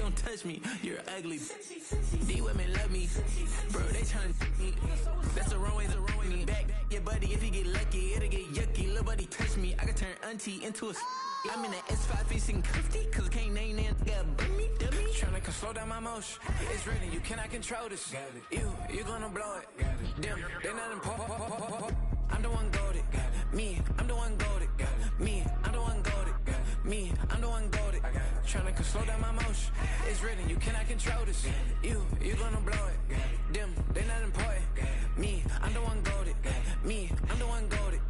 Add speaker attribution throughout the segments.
Speaker 1: don't touch me, you're ugly. These women love me, bro, they tryna me. That's the wrong way, me. Back your buddy, if he get lucky, it'll get yucky. Little buddy touch me, I can turn auntie into a I'm in the S5 facing cuffy, cause I can't name that nigga dummy. Tryna come slow down my motion. It's ready, you cannot control this. You gonna blow it. Damn, they not important. I'm the one goated. Me, I'm the one goated. Me, I'm the one goated. Me, I'm the one goated. Tryna come slow down my motion. It's written, you cannot control this. You gonna blow it. Them, they not important. Me, I'm the one goated. Me, I'm the one goated.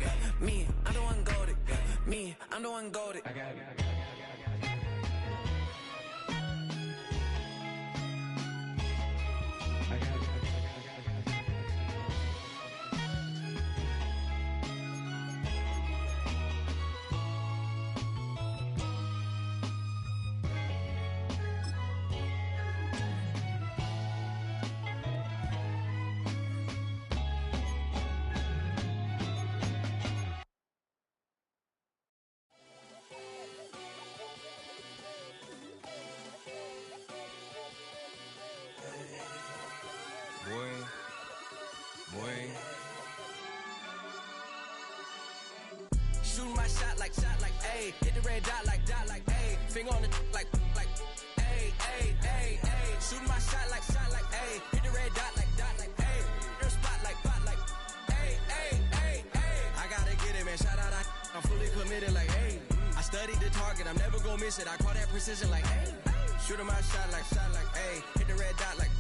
Speaker 1: Me, I'm the one goated. Me, I'm the one goated. I got it. Shooting my shot like, ayy. Hit the red dot like, ayy. Finger on the like, ayy, ayy, ayy, ayy. Shooting my shot like, ayy. Hit the red dot like, ayy. Your spot like, ayy, ayy, ayy, ayy. I gotta get it, man. Shout out, I'm fully committed like, ayy. I studied the target, I'm never gonna miss it. I call that precision like, ayy. Shooting my shot like, ayy. Hit the red dot like,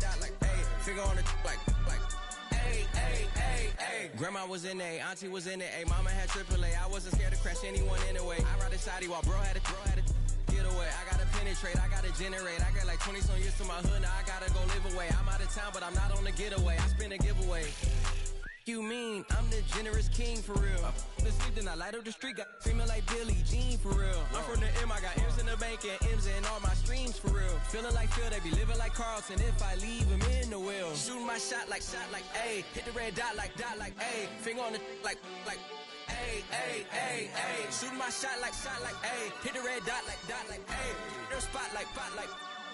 Speaker 1: ayy. Finger on the like, ayy, ayy, ayy, ayy. Grandma was in A, auntie was in it, ayy. Mama had AAA, I wasn't scared to crash anyone anyway. I ride a shoddy while bro had it, get away. I gotta penetrate, I gotta generate. I got like 20 some years to my hood, now I gotta go live away. I'm out of town, but I'm not on the getaway. I spin a giveaway. You mean I'm the generous king for real? I been sleep, then I light up the street, got female like Billie Jean for real. I'm from the M, I got M's in the bank and M's in all my streams for real. Feeling like Phil, they be living like Carlton if I leave him in the wheel. Shooting my shot like, ayy. Hit the red dot like, ayy. Finger on the like, ayy, ayy, ayy, ayy. Shooting my shot like, ayy. Hit the red dot like, ayy. Your spot like,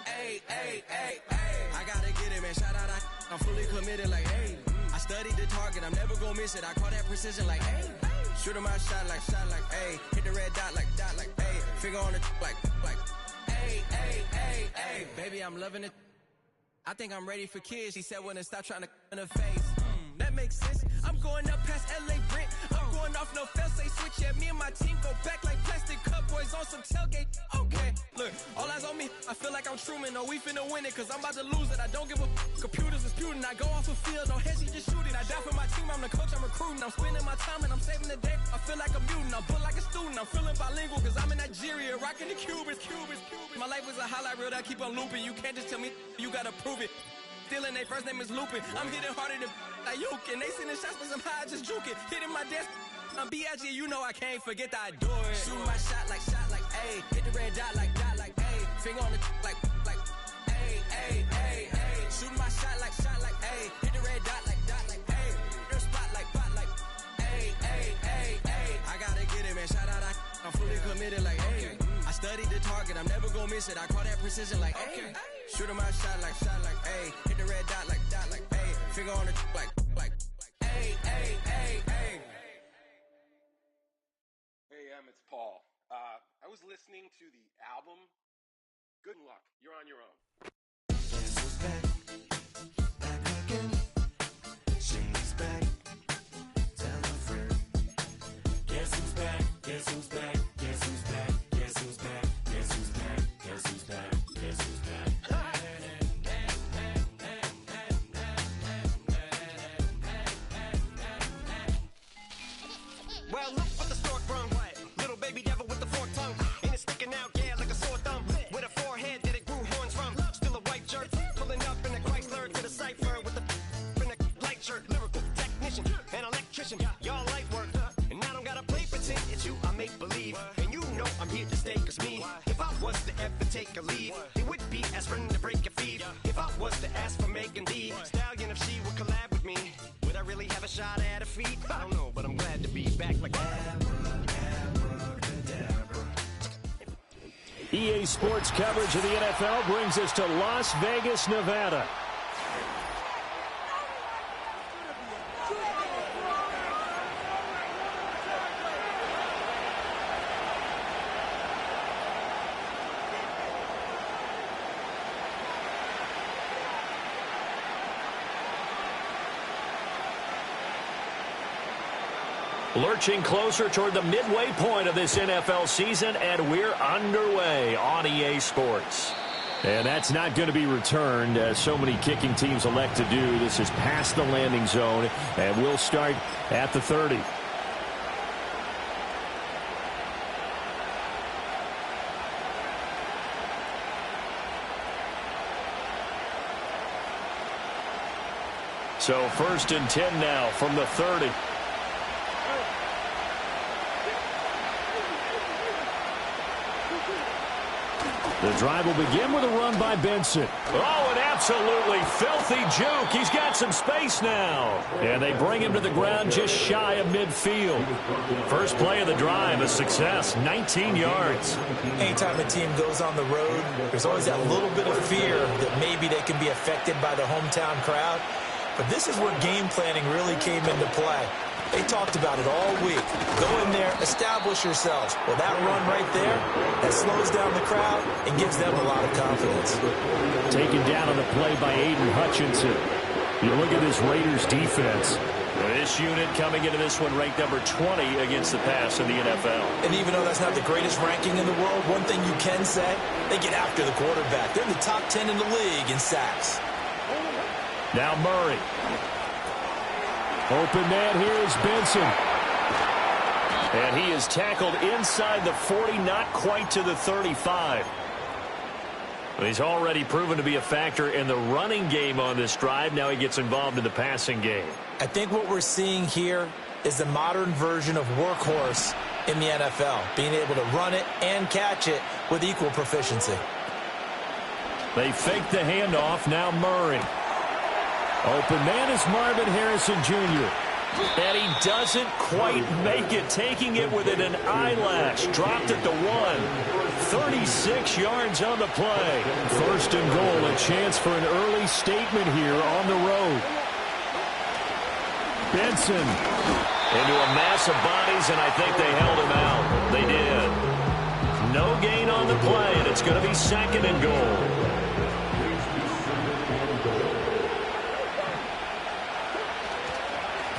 Speaker 1: ayy, ayy, ayy, ayy. I gotta get it, man. Shout out, I'm fully committed like, ayy. I studied the target, I'm never gonna miss it. I call that precision like, ayy. Shooting my shot like, ayy. Hit the red dot like, ayy. Finger on the like, ayy, ayy, ayy, ayy. Baby, I'm loving it. I think I'm ready for kids. She said when to stop trying to in her face. That makes sense. I'm going up past LA Brent. I'm going off no fail, say switch. Yeah, me and my team go back like plastic cup boys on some tailgate. Okay, look, all eyes on me. I feel like I'm Truman. No, we finna win it, cause I'm about to lose it. I don't give a computers disputing. I go off a field, no heads, just shooting. I die for my team, I'm the coach, I'm recruiting. I'm spending my time and I'm saving the day. I feel like a mutant, I'm built like a student. I'm feeling bilingual, cause I'm in Nigeria, rocking the Cubans. My life is a highlight reel that I keep on looping. You can't just tell me, you gotta prove it. Stealing, they first name is Lupin. I'm hitting harder than like Yukin. They sending shots, but somehow I just juke it. Hitting my desk, I'm B.I.G. You know I can't forget that I do it. Shoot my shot like, ayy. Hit the red dot like, ayy. Finger on the like, ayy, ayy, ayy, ayy. Shoot my shot like, ayy. Hit the red dot like, ayy. Your spot like, ayy, ayy, ayy, ayy. I gotta get it, man. Shout out, I'm fully committed like, ayy. I studied the target, I'm never gonna miss it. I call that precision like, ayy. Shooting my shot like, ayy. Hit the red dot like, ayy. Finger on the like, ayy, ayy, ayy, ayy.
Speaker 2: Hey, it's Paul. I was listening to the album. Good luck. You're on your own.
Speaker 3: Guess who's back? Back again. She's back. Tell a friend. Guess who's back? Guess who's back? Guess who's back? Guess who's back? Guess who's back? Guess who's back? Guess who's back?
Speaker 4: Well, look what the stork brung. Little baby devil with the forked tongue. And it's sticking out, yeah, like a sore thumb. With a forehead that it grew horns from. Still a white shirt, pulling up in a Chrysler to the cipher with the in a light shirt. Lyrical technician, an electrician, y'all light work. And I don't gotta play pretend, it's you I make believe. And you know I'm here to stay, cause me, if I was to ever take a leave, it would be aspirin to break your feet. If I was to ask for Megan D Stallion, if she would collab with me, would I really have a shot at her feet? I don't know, but I'm glad to be back like
Speaker 3: Abracadabra.
Speaker 5: EA Sports coverage of the NFL brings us to Las Vegas, Nevada. Lurching closer toward the midway point of this NFL season, and we're underway on EA Sports. And that's not going to be returned, as so many kicking teams elect to do. This is past the landing zone, and we'll start at the 30. So 1st and 10 now from the 30. The drive will begin with a run by Benson. Oh, an absolutely filthy juke. He's got some space now. And they bring him to the ground just shy of midfield. First play of the drive, a success, 19 yards.
Speaker 6: Anytime a team goes on the road, there's always that little bit of fear that maybe they can be affected by the hometown crowd. But this is where game planning really came into play. They talked about it all week. Go in there, establish yourselves. Well, that run right there, that slows down the crowd and gives them a lot of confidence.
Speaker 5: Taken down on the play by Aiden Hutchinson. You look at this Raiders defense. This unit coming into this one ranked number 20 against the pass in the NFL.
Speaker 6: And even though that's not the greatest ranking in the world, one thing you can say, they get after the quarterback. They're in the top 10 in the league in sacks.
Speaker 5: Now Murray. Open man here is Benson. And he is tackled inside the 40, not quite to the 35. He's already proven to be a factor in the running game on this drive. Now he gets involved in the passing game.
Speaker 6: I think what we're seeing here is the modern version of workhorse in the NFL, being able to run it and catch it with equal proficiency.
Speaker 5: They fake the handoff. Now Murray. Open man is Marvin Harrison Jr. And he doesn't quite make it, taking it within an eyelash. Dropped at the 1. 36 yards on the play. 1st and goal, a chance for an early statement here on the road. Benson. Into a mass of bodies, and I think they held him out. They did. No gain on the play, and it's going to be 2nd and goal.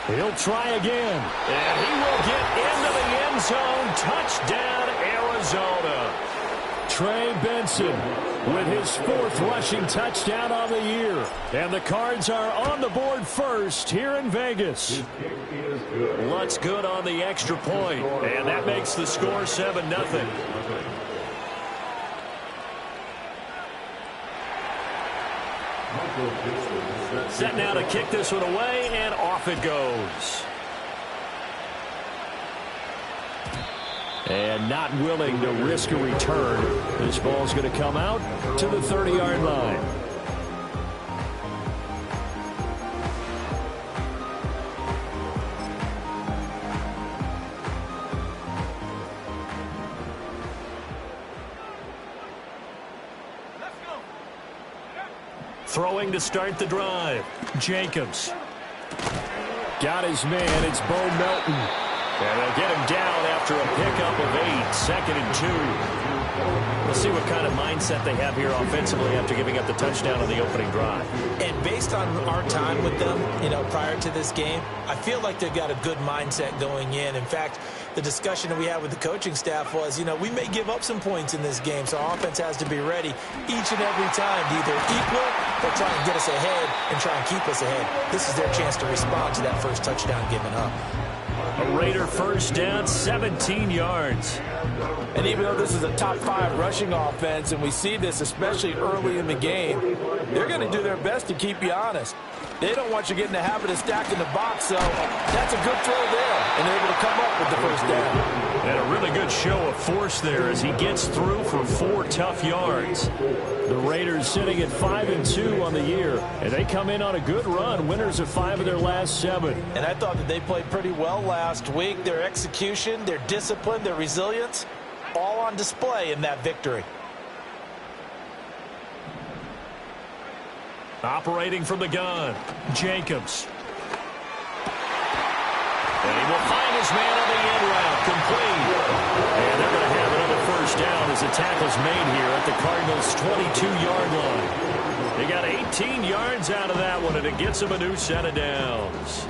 Speaker 5: He'll try again. And he will get into the end zone. Touchdown, Arizona. Trey Benson with his 4th rushing touchdown on the year. And the Cards are on the board first here in Vegas. Lutz good on the extra point. And that makes the score 7-0. Set now to kick this one away, and off it goes. And not willing to risk a return. This ball's going to come out to the 30-yard line. Throwing to start the drive. Jacobs. Got his man. It's Bo Melton. And they'll get him down after a pickup of 8. 2nd and 2. We'll see what kind of mindset they have here offensively after giving up the touchdown on the opening drive.
Speaker 6: And based on our time with them, prior to this game, I feel like they've got a good mindset going in. In fact, the discussion that we had with the coaching staff was, we may give up some points in this game, so our offense has to be ready each and every time to either equal or try and get us ahead and try and keep us ahead. This is their chance to respond to that first touchdown given up.
Speaker 5: A Raider first down, 17 yards.
Speaker 7: And even though this is a top 5 rushing offense, and we see this especially early in the game, they're going to do their best to keep you honest. They don't want you getting the habit of stacking the box, so that's a good throw there, and able to come up with the first down.
Speaker 5: And a really good show of force there as he gets through for 4 tough yards. The Raiders sitting at 5-2 on the year, and they come in on a good run, winners of 5 of their last 7.
Speaker 6: And I thought that they played pretty well last week. Their execution, their discipline, their resilience, all on display in that victory.
Speaker 5: Operating from the gun, Jacobs. And he will find his man on the end route, complete. And they're going to have another first down as the tackle's made here at the Cardinals' 22-yard line. They got 18 yards out of that one, and it gets them a new set of downs.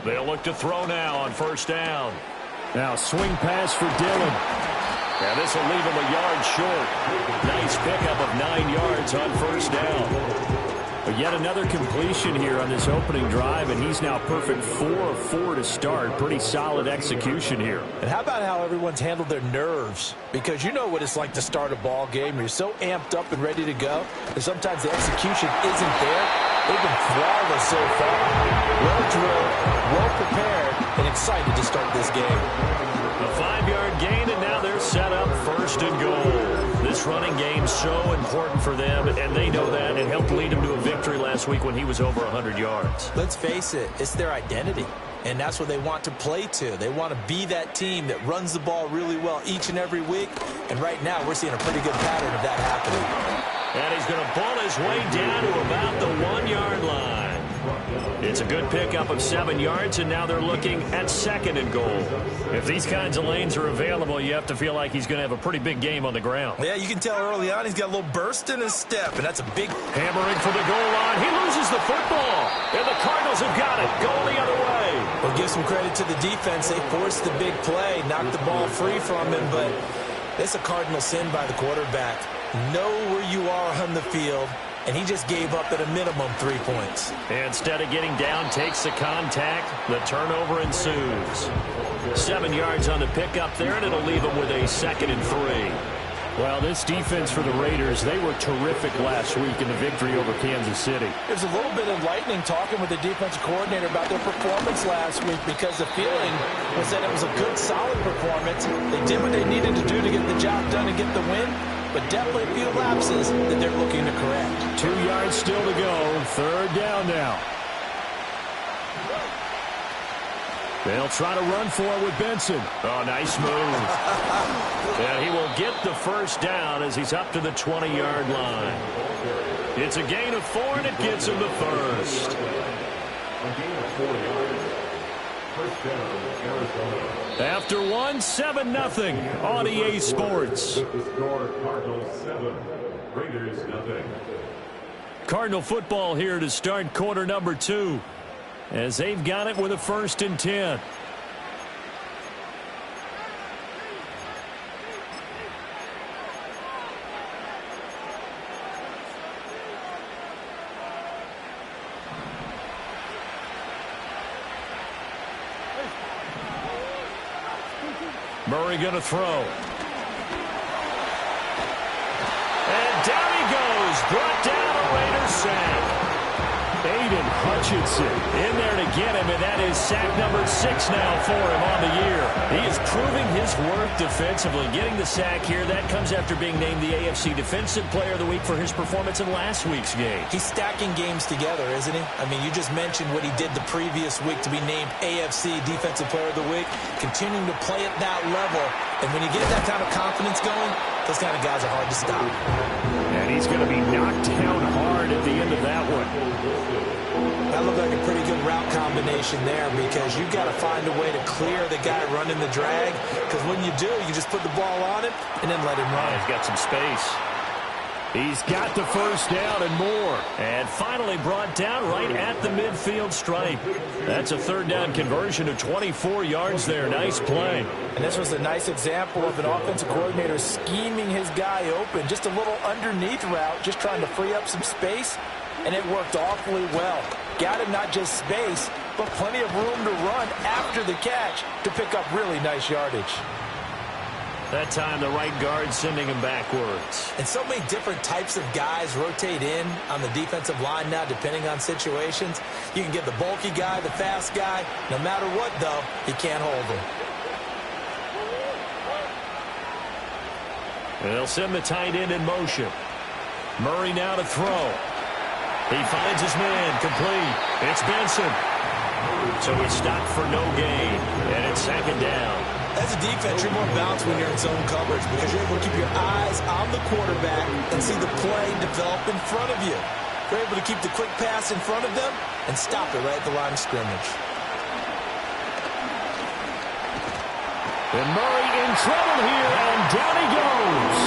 Speaker 5: They'll look to throw now on first down.
Speaker 7: Now swing pass for Dillon.
Speaker 5: And this will leave him a yard short. Nice pickup of 9 yards on first down. But yet another completion here on this opening drive, and he's now perfect 4 of 4 to start. Pretty solid execution here.
Speaker 6: And how about how everyone's handled their nerves? Because you know what it's like to start a ball game. You're so amped up and ready to go, and sometimes the execution isn't there. They've been flawless so far. Well drilled, well prepared, and excited to start this game.
Speaker 5: A 5-yard gain, and now they're set up first and goal. This running game's so important for them, and they know that. It helped lead them to a victory last week when he was over 100 yards.
Speaker 6: Let's face it, it's their identity, and that's what they want to play to. They want to be that team that runs the ball really well each and every week, and right now we're seeing a pretty good pattern of that happening.
Speaker 5: And he's going to pull his way down to about the 1-yard line. It's a good pickup of 7 yards, and now they're looking at second and goal. If these kinds of lanes are available, you have to feel like he's going to have a pretty big game on the ground.
Speaker 6: Yeah, you can tell early on he's got a little burst in his step, and that's a big...
Speaker 5: Hammering for the goal line. He loses the football, and the Cardinals have got it. Going the other way.
Speaker 6: Well, give some credit to the defense. They forced the big play, knocked the ball free from him, but it's a Cardinal sin by the quarterback. Know where you are on the field, and he just gave up at a minimum 3 points.
Speaker 5: Instead of getting down, takes the contact. The turnover ensues. 7 yards on the pickup there, and it'll leave him with a 2nd and 3. Well, this defense for the Raiders, they were terrific last week in the victory over Kansas City.
Speaker 6: There's a little bit enlightening talking with the defensive coordinator about their performance last week, because the feeling was that it was a good, solid performance. They did what they needed to do to get the job done and get the win, but definitely a few lapses that they're looking to correct.
Speaker 5: 2 yards still to go. 3rd down now. They'll try to run for it with Benson. Oh, nice move. And he will get the first down as he's up to the 20-yard line. It's a gain of 4, and it gets him the first. After 1, 7-0 on EA Sports. Cardinal football here to start quarter number 2, as they've got it with a 1st and 10. Murray going to throw. And down he goes. Brought down a Raiders sack. Aiden Hutchinson in there to get him, and that is sack number 6 now for him on the year. He is proving his worth defensively, getting the sack here. That comes after being named the AFC Defensive Player of the Week for his performance in last week's game.
Speaker 6: He's stacking games together, isn't he? I mean, you just mentioned what he did the previous week to be named AFC Defensive Player of the Week, continuing to play at that level. And when you get that kind of confidence going, those kind of guys are hard to stop.
Speaker 5: And he's going to be knocked down hard at the end of that one.
Speaker 6: That looked like a pretty good route combination there, because you've got to find a way to clear the guy running the drag, because when you do, you just put the ball on him and then let him run.
Speaker 5: He's got some space. He's got the first down and more. And finally brought down right at the midfield stripe. That's a 3rd down conversion of 24 yards there. Nice play.
Speaker 6: And this was a nice example of an offensive coordinator scheming his guy open. Just a little underneath route, just trying to free up some space. And it worked awfully well. Got him not just space, but plenty of room to run after the catch to pick up really nice yardage.
Speaker 5: That time the right guard sending him backwards.
Speaker 6: And so many different types of guys rotate in on the defensive line now, depending on situations. You can get the bulky guy, the fast guy. No matter what, though, he can't hold him.
Speaker 5: And they'll send the tight end in motion. Murray now to throw. He finds his man, complete. It's Benson. So he's stopped for no gain, and it's second down.
Speaker 6: As a defense, you're more balanced when you're in zone coverage because you're able to keep your eyes on the quarterback and see the play develop in front of you. You're able to keep the quick pass in front of them and stop it right at the line of scrimmage.
Speaker 5: And Murray in trouble here, and down he goes.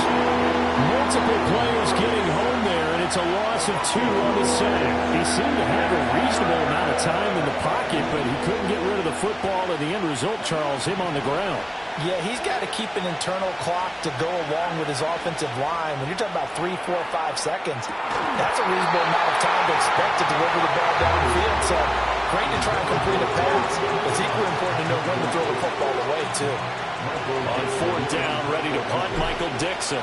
Speaker 5: Multiple players getting home there, and it's a loss of 2 on the sack. He seemed to have a reasonable amount of time in the pocket, but he couldn't get rid of the football, and the end result, Charles, him on the ground.
Speaker 6: Yeah, he's got to keep an internal clock to go along with his offensive line. When you're talking about 3, 4, 5 seconds, that's a reasonable amount of time to expect to deliver the ball downfield. So great to try and complete a pass. It's equally important to know when to throw the football away, too.
Speaker 5: On 4th down, ready to punt, Michael Dixon.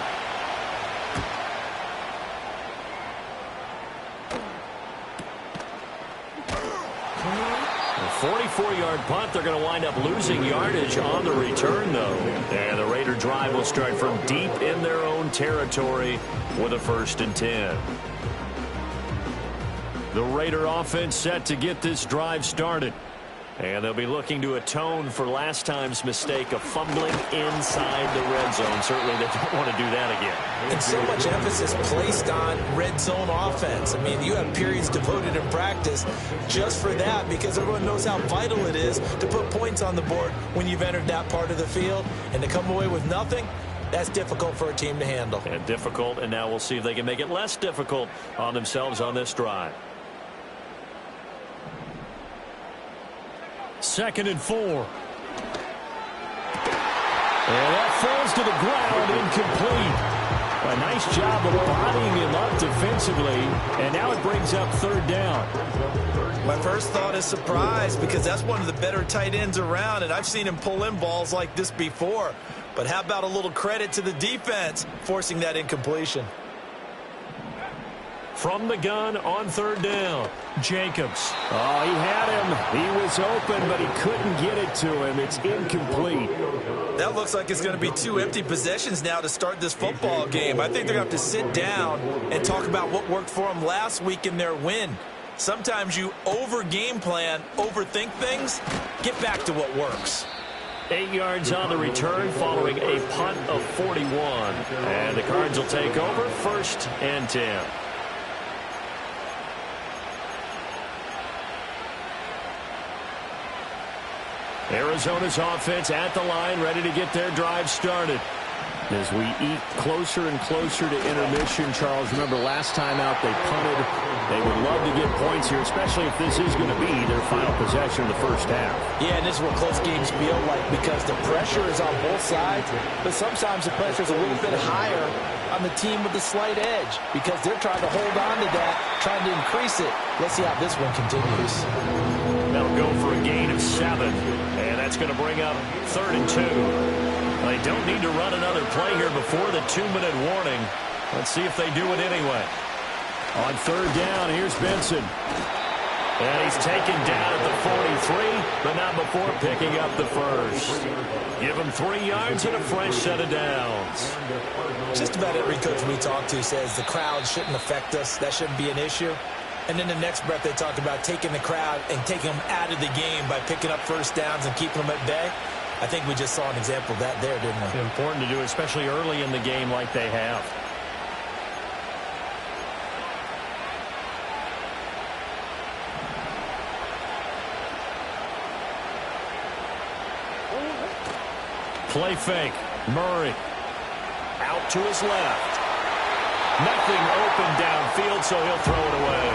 Speaker 5: 44-yard punt. They're going to wind up losing yardage on the return, though. And the Raider drive will start from deep in their own territory with a 1st and 10. The Raider offense set to get this drive started. And they'll be looking to atone for last time's mistake of fumbling inside the red zone. Certainly they don't want to do that again.
Speaker 6: And so much emphasis placed on red zone offense. I mean, you have periods devoted in practice just for that because everyone knows how vital it is to put points on the board when you've entered that part of the field. And to come away with nothing, that's difficult for a team to handle.
Speaker 5: And difficult, and now we'll see if they can make it less difficult on themselves on this drive. 2nd and 4. And that falls to the ground, incomplete. A nice job of bodying him up defensively, and now it brings up 3rd down.
Speaker 6: My first thought is surprise because that's one of the better tight ends around, and I've seen him pull in balls like this before. But how about a little credit to the defense forcing that incompletion?
Speaker 5: From the gun on 3rd down, Jacobs. Oh, he had him. He was open, but he couldn't get it to him. It's incomplete.
Speaker 6: That looks like it's going to be 2 empty possessions now to start this football game. I think they're going to have to sit down and talk about what worked for them last week in their win. Sometimes you over-game plan, overthink things. Get back to what works.
Speaker 5: 8 yards on the return following a punt of 41. And the Cards will take over 1st and 10. Arizona's offense at the line, ready to get their drive started. As we eat closer and closer to intermission, Charles, remember last time out they punted. They would love to get points here, especially if this is going to be their final possession of the first half.
Speaker 6: Yeah, and this is what close games feel like because the pressure is on both sides, but sometimes the pressure is a little bit higher on the team with the slight edge because they're trying to hold on to that, trying to increase it. Let's see how this one continues.
Speaker 5: That'll go for a gain of 7, and that's going to bring up 3rd and 2. They don't need to run another play here before the 2-minute warning. Let's see if they do it anyway. On 3rd down, here's Benson. And he's taken down at the 43, but not before picking up the first. Give him 3 yards and a fresh set of downs.
Speaker 6: Just about every coach we talk to says the crowd shouldn't affect us. That shouldn't be an issue. And then the next breath they talk about taking the crowd and taking them out of the game by picking up first downs and keeping them at bay. I think we just saw an example of that there, didn't we?
Speaker 5: Important to do, especially early in the game like they have. Play fake. Murray. Out to his left. Nothing open downfield, so he'll throw it away.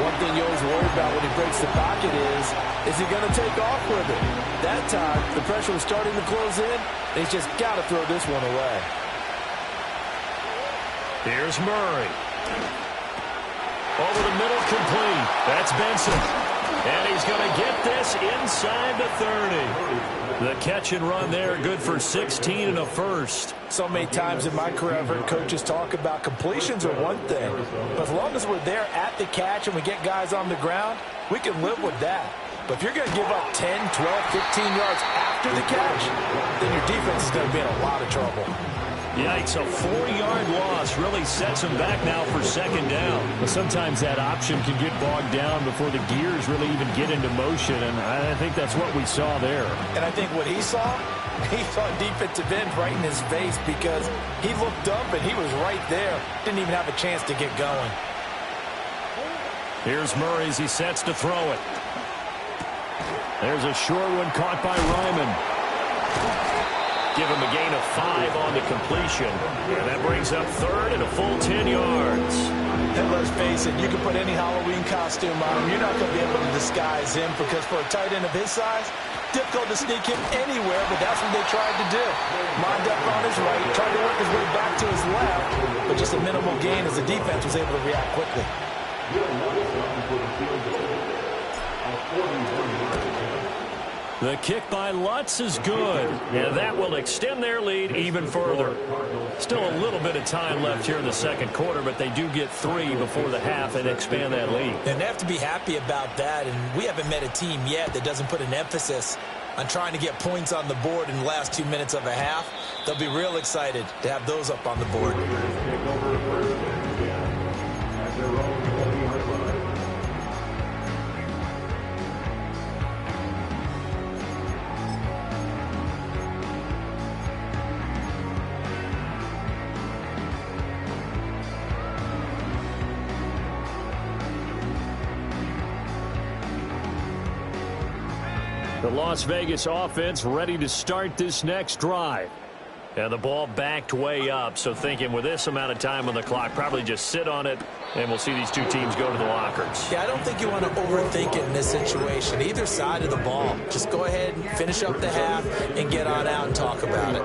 Speaker 7: One thing you always worry about when he breaks the pocket is he going to take off with it? That time, the pressure was starting to close in, and he's just got to throw this one away.
Speaker 5: Here's Murray. Over the middle, complete. That's Benson. And he's going to get this inside the 30. The catch and run there, good for 16 and a first.
Speaker 6: So many times in my career, I've heard coaches talk about completions are one thing. But as long as we're there at the catch and we get guys on the ground, we can live with that. But if you're going to give up 10, 12, 15 yards after the catch, then your defense is going to be in a lot of trouble.
Speaker 5: Yikes, a 4-yard loss really sets him back now for second down.
Speaker 8: But sometimes that option can get bogged down before the gears really even get into motion, and I think that's what we saw there.
Speaker 6: And I think what he saw defensive end right in his face because he looked up and he was right there. Didn't even have a chance to get going.
Speaker 5: Here's Murray as he sets to throw it. There's a short one caught by Ryman. Give him a gain of 5 on the completion. And that brings up third and a full 10 yards.
Speaker 6: And let's face it, you can put any Halloween costume on him. You're not going to be able to disguise him because for a tight end of his size, difficult to sneak him anywhere, but that's what they tried to do. Lined up on his right, tried to work his way back to his left, but just a minimal gain as the defense was able to react quickly.
Speaker 5: The kick by Lutz is good, and that will extend their lead even further. Still a little bit of time left here in the second quarter, but they do get 3 before the half and expand that lead.
Speaker 6: And they have to be happy about that, and we haven't met a team yet that doesn't put an emphasis on trying to get points on the board in the last 2 minutes of a half. They'll be real excited to have those up on the board.
Speaker 5: The Las Vegas offense ready to start this next drive. And the ball backed way up, so thinking with this amount of time on the clock, probably just sit on it, and we'll see these two teams go to the lockers.
Speaker 6: Yeah, I don't think you want to overthink it in this situation. Either side of the ball. Just go ahead and finish up the half and get on out and talk about it.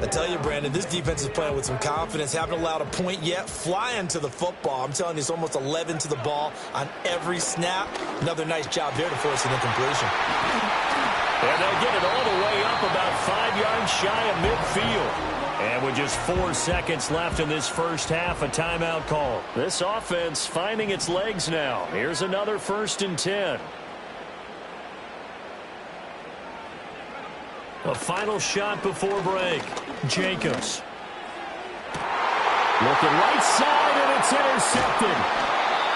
Speaker 6: I tell you, Brandon, this defense is playing with some confidence. Haven't allowed a point yet. Flying to the football. I'm telling you, it's almost 11 to the ball on every snap. Another nice job there to force an incompletion.
Speaker 5: And they'll get it all the way up about 5 yards shy of midfield. And with just 4 seconds left in this first half, a timeout call. This offense finding its legs now. Here's another 1st and 10. A final shot before break. Jacobs. Looking right side, and it's intercepted.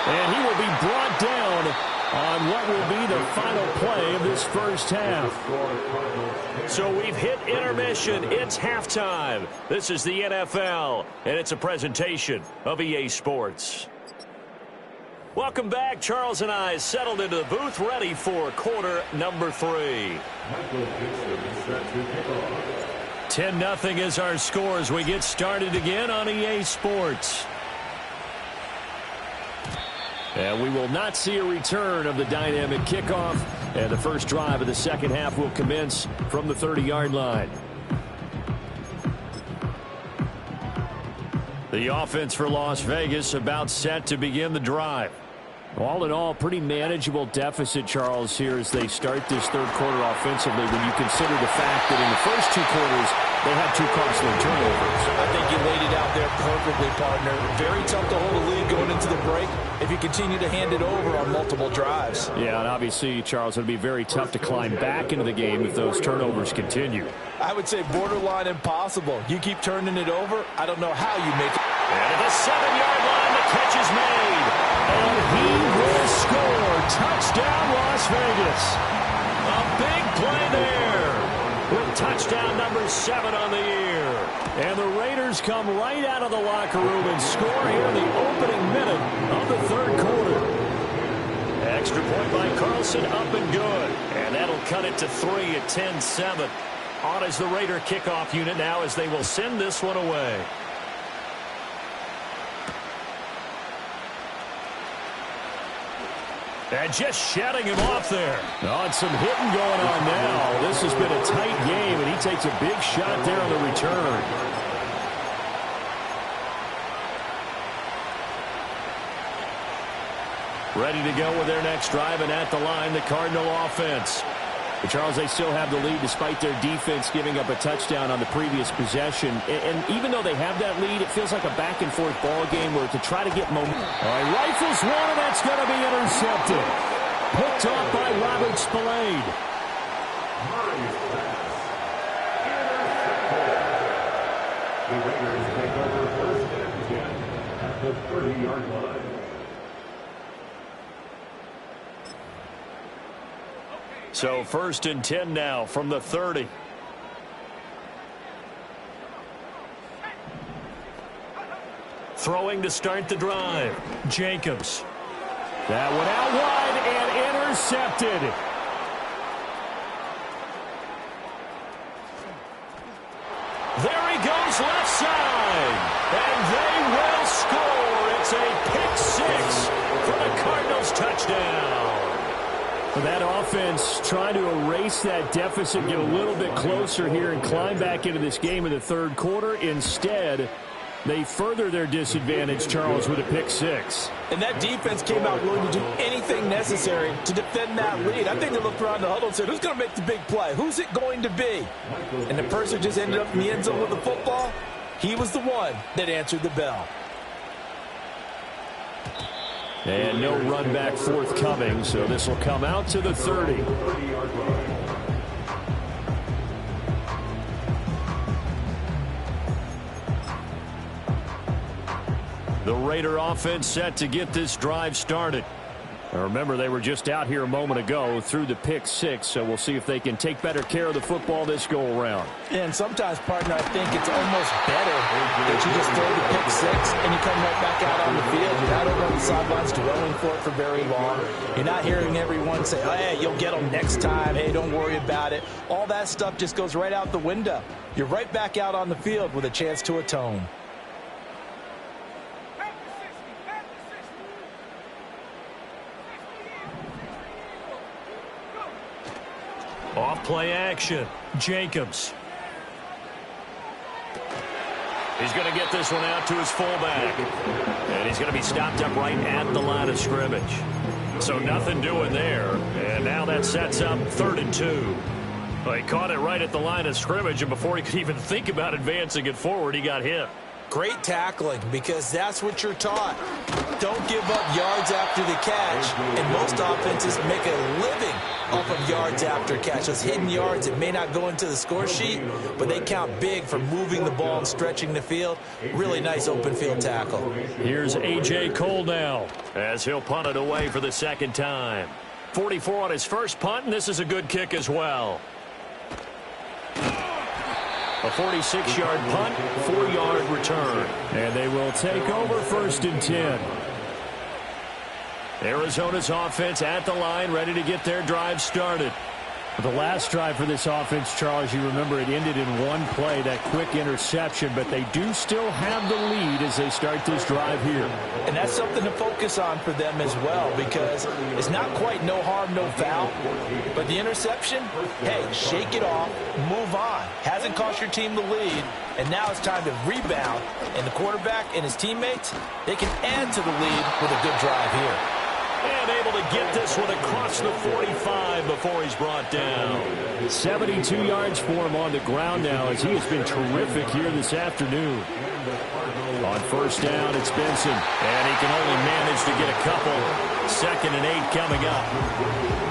Speaker 5: And he will be brought down on what will be the final play of this first half. So we've hit intermission. It's halftime. This is the NFL, and it's a presentation of EA Sports. Welcome back. Charles and I settled into the booth, ready for quarter number 3. 10-0 is our score as we get started again on EA Sports. And we will not see a return of the dynamic kickoff. And the first drive of the second half will commence from the 30-yard line. The offense for Las Vegas about set to begin the drive. All in all, pretty manageable deficit, Charles, here as they start this third quarter offensively when you consider the fact that in the first 2 quarters, they had 2 costly turnovers.
Speaker 6: I think you laid it out there perfectly, partner. Very tough to hold a lead going into the break if you continue to hand it over on multiple drives.
Speaker 5: Yeah, and obviously, Charles, it would be very tough to climb back into the game if those turnovers continue.
Speaker 6: I would say borderline impossible. You keep turning it over, I don't know how you make it.
Speaker 5: And at the 7-yard line, the catch is made. And he will score. Touchdown, Las Vegas. A big play there with touchdown number 7 on the year. And the Raiders come right out of the locker room and score here in the opening minute of the third quarter. Extra point by Carlson, up and good. And that'll cut it to 3 at 10-7. On as the Raider kickoff unit now as they will send this one away. And just shutting him off there. Oh, and some hitting going on now. This has been a tight game, and he takes a big shot there on the return. Ready to go with their next drive, and at the line, the Cardinal offense. But Charles, they still have the lead despite their defense giving up a touchdown on the previous possession. And even though they have that lead, it feels like a back-and-forth ball game where to try to get momentum. All right, rifles one, and that's going to be intercepted. Picked off by Robert Spillane. 30-yard line. So 1st and 10 now from the 30. Throwing to start the drive. Jacobs. That one out wide and intercepted. There he goes left side. And they will score. It's a pick six for the Cardinals touchdown. That offense trying to erase that deficit, get a little bit closer here and climb back into this game in the third quarter. Instead, they further their disadvantage, Charles, with a pick six.
Speaker 6: And that defense came out willing to do anything necessary to defend that lead. I think they looked around the huddle and said, who's going to make the big play? Who's it going to be? And the person just ended up in the end zone with the football. He was the one that answered the bell.
Speaker 5: And no run back forthcoming, so this will come out to the 30. The Raider offense set to get this drive started. Now remember, they were just out here a moment ago through the pick six, so we'll see if they can take better care of the football this go-around.
Speaker 6: And sometimes, partner, I think it's almost better that you just throw the pick six and you come right back out on the field. You're not over on the sidelines dwelling for it for very long. You're not hearing everyone say, oh, hey, you'll get them next time. Hey, don't worry about it. All that stuff just goes right out the window. You're right back out on the field with a chance to atone.
Speaker 5: Off play action. Jacobs. He's going to get this one out to his fullback. And he's going to be stopped up right at the line of scrimmage. So nothing doing there. And now that sets up 3rd and 2. Well, he caught it right at the line of scrimmage, and before he could even think about advancing it forward, he got hit.
Speaker 6: Great tackling, because that's what you're taught. Don't give up yards after the catch, and most offenses make a living off of yards after catch. Those hidden yards that may not go into the score sheet, but they count big for moving the ball and stretching the field. Really nice open field tackle.
Speaker 5: Here's A.J. Cole now, as he'll punt it away for the second time. 44 on his first punt, and this is a good kick as well. A 46-yard punt, 4-yard return. And they will take over 1st and 10. Arizona's offense at the line, ready to get their drive started. The last drive for this offense, Charles, you remember it ended in one play, that quick interception, but they do still have the lead as they start this drive here.
Speaker 6: And that's something to focus on for them as well, because it's not quite no harm, no foul, but the interception, hey, shake it off, move on. Hasn't cost your team the lead, and now it's time to rebound, and the quarterback and his teammates, they can add to the lead with a good drive here.
Speaker 5: And able to get this one across the 45 before he's brought down. 72 yards for him on the ground now, as he has been terrific here this afternoon. On 1st down, it's Benson, and he can only manage to get a couple. 2nd and 8 coming up.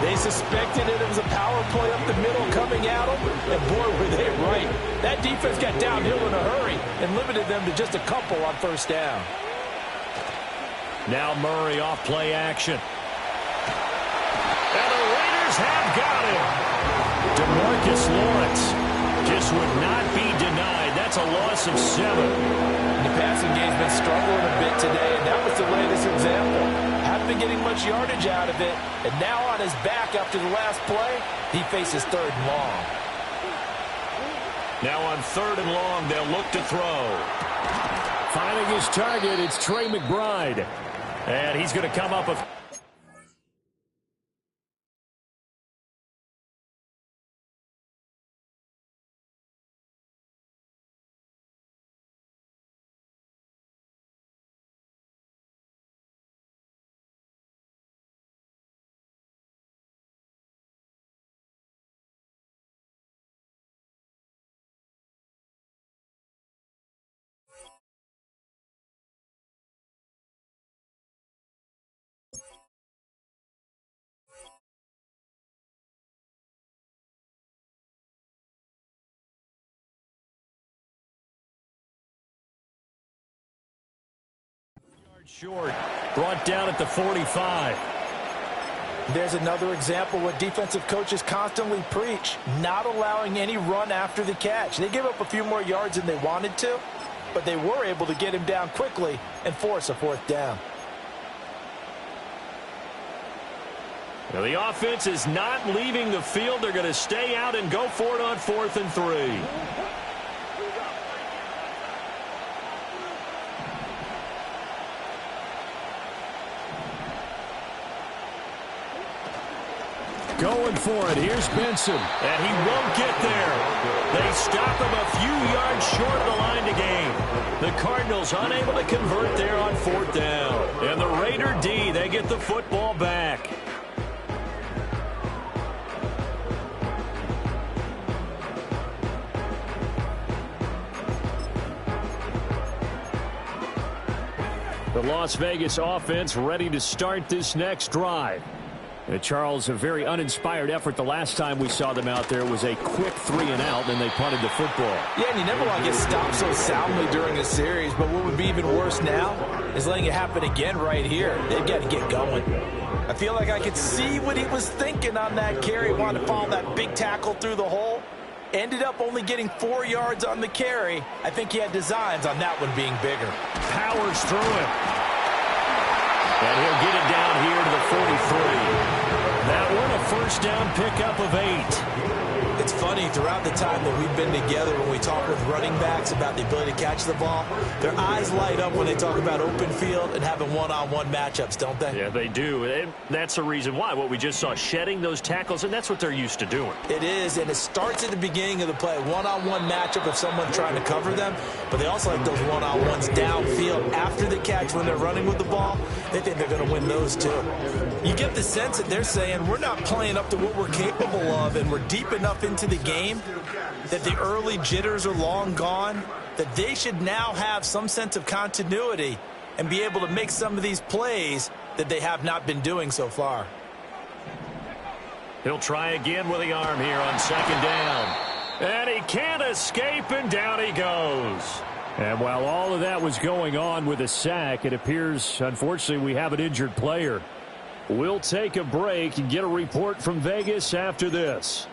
Speaker 6: They suspected it was a power play up the middle coming at them, and boy, were they right. That defense got downhill in a hurry and limited them to just a couple on 1st down.
Speaker 5: Now Murray off play action. And the Raiders have got him. DeMarcus Lawrence just would not be denied. That's a loss of 7.
Speaker 6: The passing game's been struggling a bit today, and that was the latest example. Haven't been getting much yardage out of it, and now on his back after the last play, he faces 3rd and long.
Speaker 5: Now on 3rd and long, they'll look to throw. Finding his target, it's Trey McBride. And he's going to come up with...
Speaker 8: Short, brought down at the 45.
Speaker 6: There's another example what defensive coaches constantly preach, not allowing any run after the catch. They gave up a few more yards than they wanted to, but they were able to get him down quickly and force a fourth down.
Speaker 8: Now the offense is not leaving the field. They're going to stay out and go for it on 4th and 3. Going for it. Here's Benson. And he won't get there. They stop him a few yards short of the line to gain. The Cardinals unable to convert there on 4th down. And the Raider D, they get the football back. The Las Vegas offense ready to start this next drive. Charles, a very uninspired effort the last time we saw them out there. Was a quick 3-and-out, and they punted the football.
Speaker 6: Yeah, and you never want to get stopped so soundly during a series, but what would be even worse now is letting it happen again right here. They've got to get going. I feel like I could see what he was thinking on that carry. Wanted to follow that big tackle through the hole. Ended up only getting 4 yards on the carry. I think he had designs on that one being bigger.
Speaker 8: Powers through it. And he'll get it down here to the 43. That one a first down pickup of 8.
Speaker 6: It's funny, throughout the time that we've been together, when we talk with running backs about the ability to catch the ball, their eyes light up when they talk about open field and having one-on-one matchups, don't they?
Speaker 8: Yeah, they do. And that's the reason why. What we just saw, shedding those tackles, and that's what they're used to doing.
Speaker 6: It is, and it starts at the beginning of the play. One-on-one matchup if someone's trying to cover them, but they also like those one-on-ones downfield after the catch when they're running with the ball. They think they're going to win those too. You get the sense that they're saying we're not playing up to what we're capable of, and we're deep enough into the game that the early jitters are long gone, that they should now have some sense of continuity and be able to make some of these plays that they have not been doing so far.
Speaker 8: He'll try again with the arm here on 2nd down. And he can't escape, and down he goes. And while all of that was going on with a sack, it appears, unfortunately, we have an injured player. We'll take a break and get a report from Vegas after this.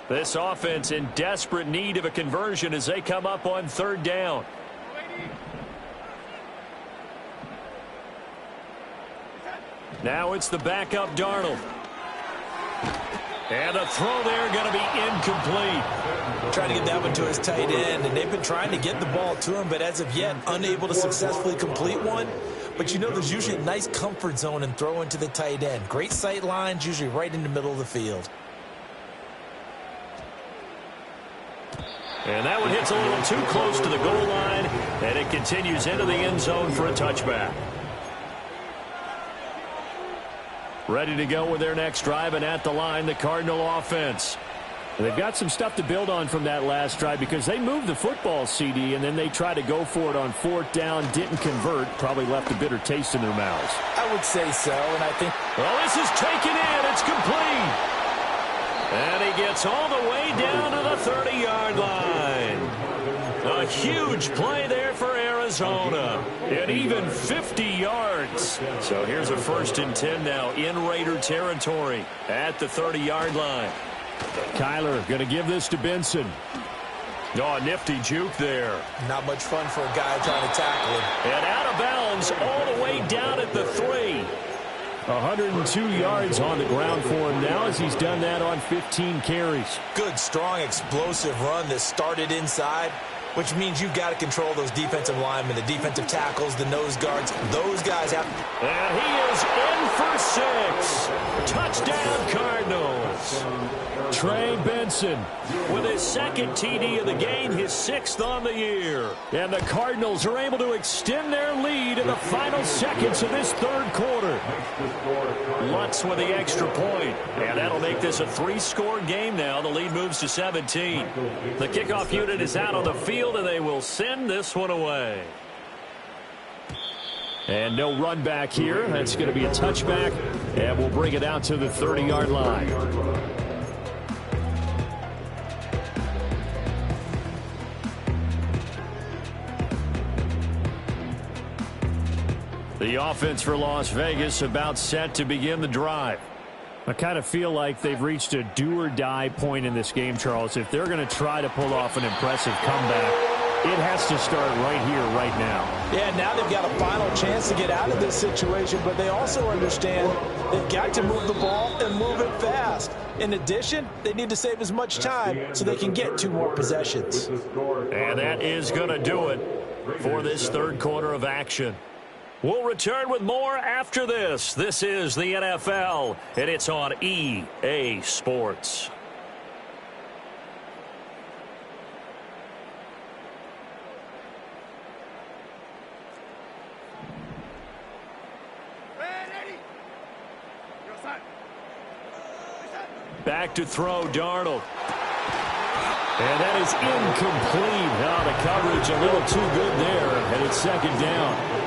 Speaker 8: This offense in desperate need of a conversion as they come up on 3rd down. Now it's the backup Darnold. And the throw there going to be incomplete.
Speaker 6: Trying to get that one to his tight end, and they've been trying to get the ball to him, but as of yet, unable to successfully complete one. But you know there's usually a nice comfort zone in throwing to the tight end. Great sight lines, usually right in the middle of the field.
Speaker 8: And that one hits a little too close to the goal line, and it continues into the end zone for a touchback. Ready to go with their next drive, and at the line, the Cardinal offense. They've got some stuff to build on from that last drive because they moved the football, CD, and then they tried to go for it on 4th down, didn't convert, probably left a bitter taste in their mouths.
Speaker 6: I would say so, and I think...
Speaker 8: Well, this is taken in. It's complete. And he gets all the way down to the 30-yard line. A huge play there for Arizona. And even 50 yards. So here's a 1st and 10 now in Raider territory at the 30-yard line. Kyler going to give this to Benson. Oh, nifty juke there.
Speaker 6: Not much fun for a guy trying to tackle him.
Speaker 8: And out of bounds all the way down at the 3. 102 yards on the ground for him now as he's done that on 15 carries.
Speaker 6: Good, strong, explosive run that started inside, which means you've got to control those defensive linemen, the defensive tackles, the nose guards. Those guys have...
Speaker 8: And he is in for 6. Touchdown, Cardinals. Trey Benson with his 2nd TD of the game, his 6th on the year. And the Cardinals are able to extend their lead in the final seconds of this 3rd quarter. Lutz with the extra point. And that'll make this a 3-score game now. The lead moves to 17. The kickoff unit is out on the field, and they will send this one away. And no run back here. That's going to be a touchback, and we'll bring it out to the 30-yard line. The offense for Las Vegas about set to begin the drive.
Speaker 5: I kind of feel like they've reached a do-or-die point in this game, Charles. If they're going to try to pull off an impressive comeback, it has to start right here, right now.
Speaker 6: Yeah, now they've got a final chance to get out of this situation, but they also understand they've got to move the ball and move it fast. In addition, they need to save as much time so they can get 2 more possessions.
Speaker 8: And that is going to do it for this third quarter of action. We'll return with more after this. This is the NFL, and it's on EA Sports. Back to throw, Darnold. And that is incomplete. Now the coverage a little too good there, and it's second down.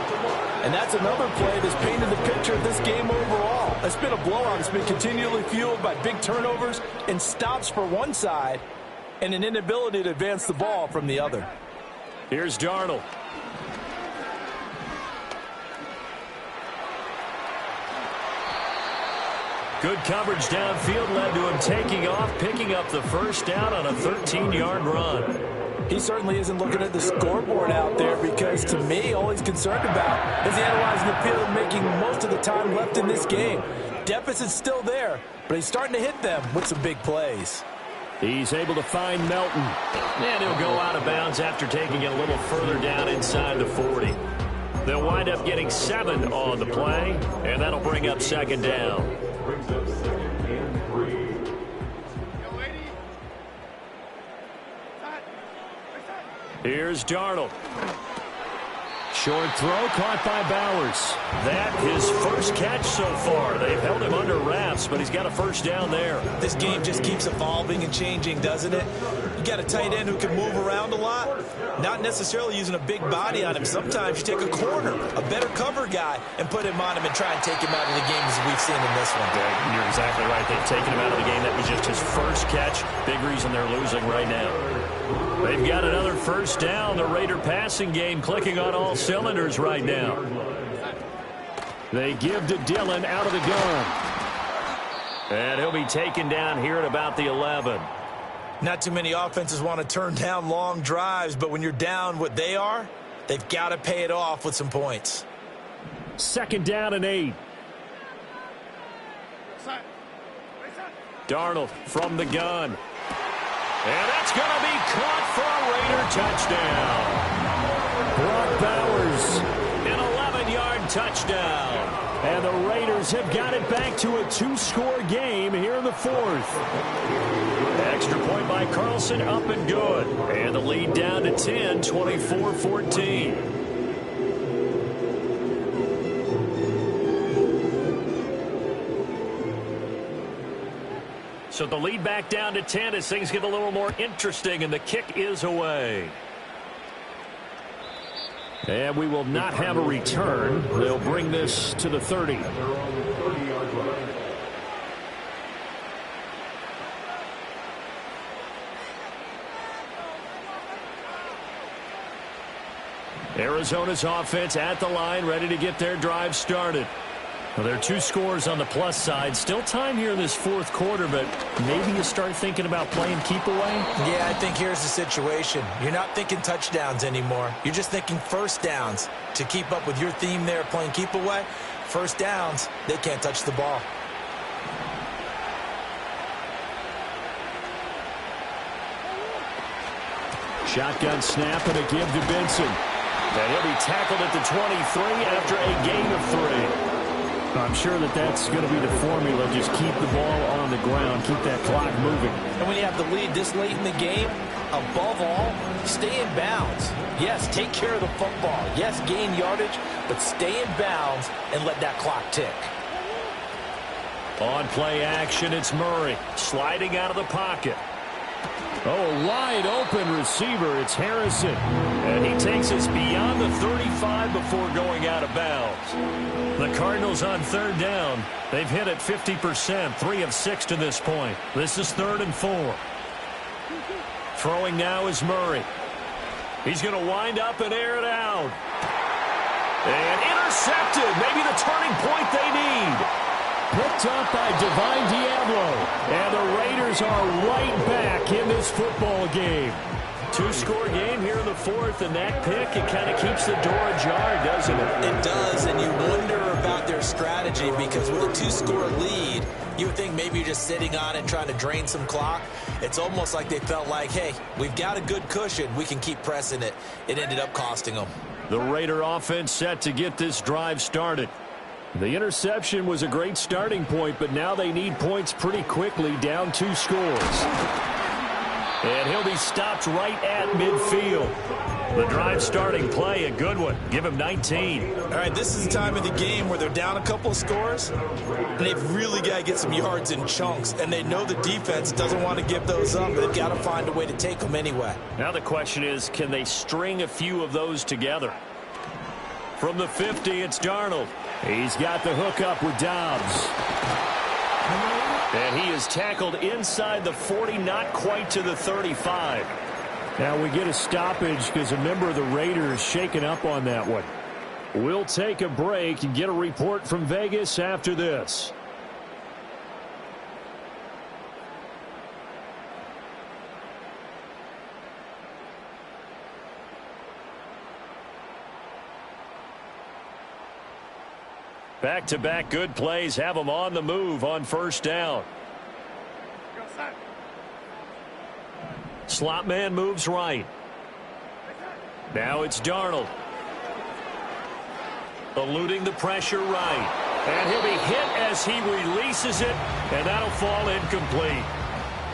Speaker 7: And that's another play that's painted the picture of this game overall. It's been a blowout. It's been continually fueled by big turnovers and stops for one side and an inability to advance the ball from the other.
Speaker 8: Here's Darnold. Good coverage downfield led to him taking off, picking up the first down on a 13-yard run.
Speaker 7: He certainly isn't looking at the scoreboard out there because, to me, all he's concerned about is analyzing the field and making most of the time left in this game. Deficit's still there, but he's starting to hit them with some big plays.
Speaker 8: He's able to find Melton. And he'll go out of bounds after taking it a little further down inside the 40. They'll wind up getting 7 on the play, and that'll bring up second down. Here's Darnold. Short throw caught by Bowers. That his first catch so far. They've held him under wraps, but he's got a first down there.
Speaker 6: This game just keeps evolving and changing, doesn't it? You got a tight end who can move around a lot, not necessarily using a big body on him. Sometimes you take a corner, a better cover guy, and put him on him and try and take him out of the game as we've seen in this one.
Speaker 8: Yeah, you're exactly right. They've taken him out of the game. That was just his first catch. Big reason they're losing right now. They've got another first down. The Raider passing game clicking on all cylinders right now. They give to Dillon out of the gun. And he'll be taken down here at about the 11.
Speaker 6: Not too many offenses want to turn down long drives, but when you're down what they are, they've got to pay it off with some points.
Speaker 5: Second down and 8.
Speaker 8: Darnold from the gun. And that's going to be caught for a Raider touchdown.
Speaker 5: Brock Bowers.
Speaker 8: An 11-yard touchdown.
Speaker 5: And the Raiders have got it back to a 2-score game here in the 4th.
Speaker 8: Extra point by Carlson, up and good. And the lead down to 10, 24-14. So the lead back down to 10 as things get a little more interesting, and the kick is away.
Speaker 5: And we will not have a return. They'll bring this to the 30. Arizona's offense at the line, ready to get their drive started. Well, there are 2 scores on the plus side. Still time here in this 4th quarter, but maybe you start thinking about playing keep away?
Speaker 6: Yeah, I think here's the situation. You're not thinking touchdowns anymore. You're just thinking first downs. To keep up with your theme there, playing keep away, first downs, they can't touch the ball.
Speaker 5: Shotgun snap and a give to Benson.
Speaker 8: And he'll be tackled at the 23 after a gain of 3.
Speaker 5: I'm sure that's going to be the formula. Just keep the ball on the ground. Keep that clock moving.
Speaker 6: And when you have the lead this late in the game, above all, stay in bounds. Yes, take care of the football. Yes, gain yardage, but stay in bounds and let that clock tick.
Speaker 8: On play action, it's Murray sliding out of the pocket.
Speaker 5: Oh, wide open receiver. It's Harrison.
Speaker 8: And he takes us beyond the 35 before going out of bounds. The Cardinals on third down. They've hit it 50%, 3 of 6 to this point. This is 3rd and 4. Throwing now is Murray. He's going to wind up and air it out. And intercepted. Maybe the turning point they need. Picked up by Divine Diablo. And the Raiders are right back in this football game. Two-score game here in the fourth, and that pick, it kind of keeps the door ajar, doesn't it?
Speaker 6: It does, and you wonder about their strategy because with a two-score lead, you would think maybe you're just sitting on it trying to drain some clock. It's almost like they felt like, hey, we've got a good cushion. We can keep pressing it. It ended up costing them.
Speaker 8: The Raider offense set to get this drive started. The interception was a great starting point, but now they need points pretty quickly, down 2 scores. And he'll be stopped right at midfield. The drive starting play, a good one. Give him 19.
Speaker 6: All right, this is the time of the game where they're down a couple of scores, and they've really got to get some yards in chunks, and they know the defense doesn't want to give those up. They've got to find a way to take them anyway.
Speaker 8: Now the question is, can they string a few of those together? From the 50, it's Darnold. He's got the hookup with Dobbs. And he is tackled inside the 40, not quite to the 35. Now we get a stoppage because a member of the Raiders shaken up on that one. We'll take a break and get a report from Vegas after this. Back-to-back good plays have them on the move on first down. Slot man moves right. Now it's Darnold. Eluding the pressure right. And he'll be hit as he releases it, and that'll fall incomplete.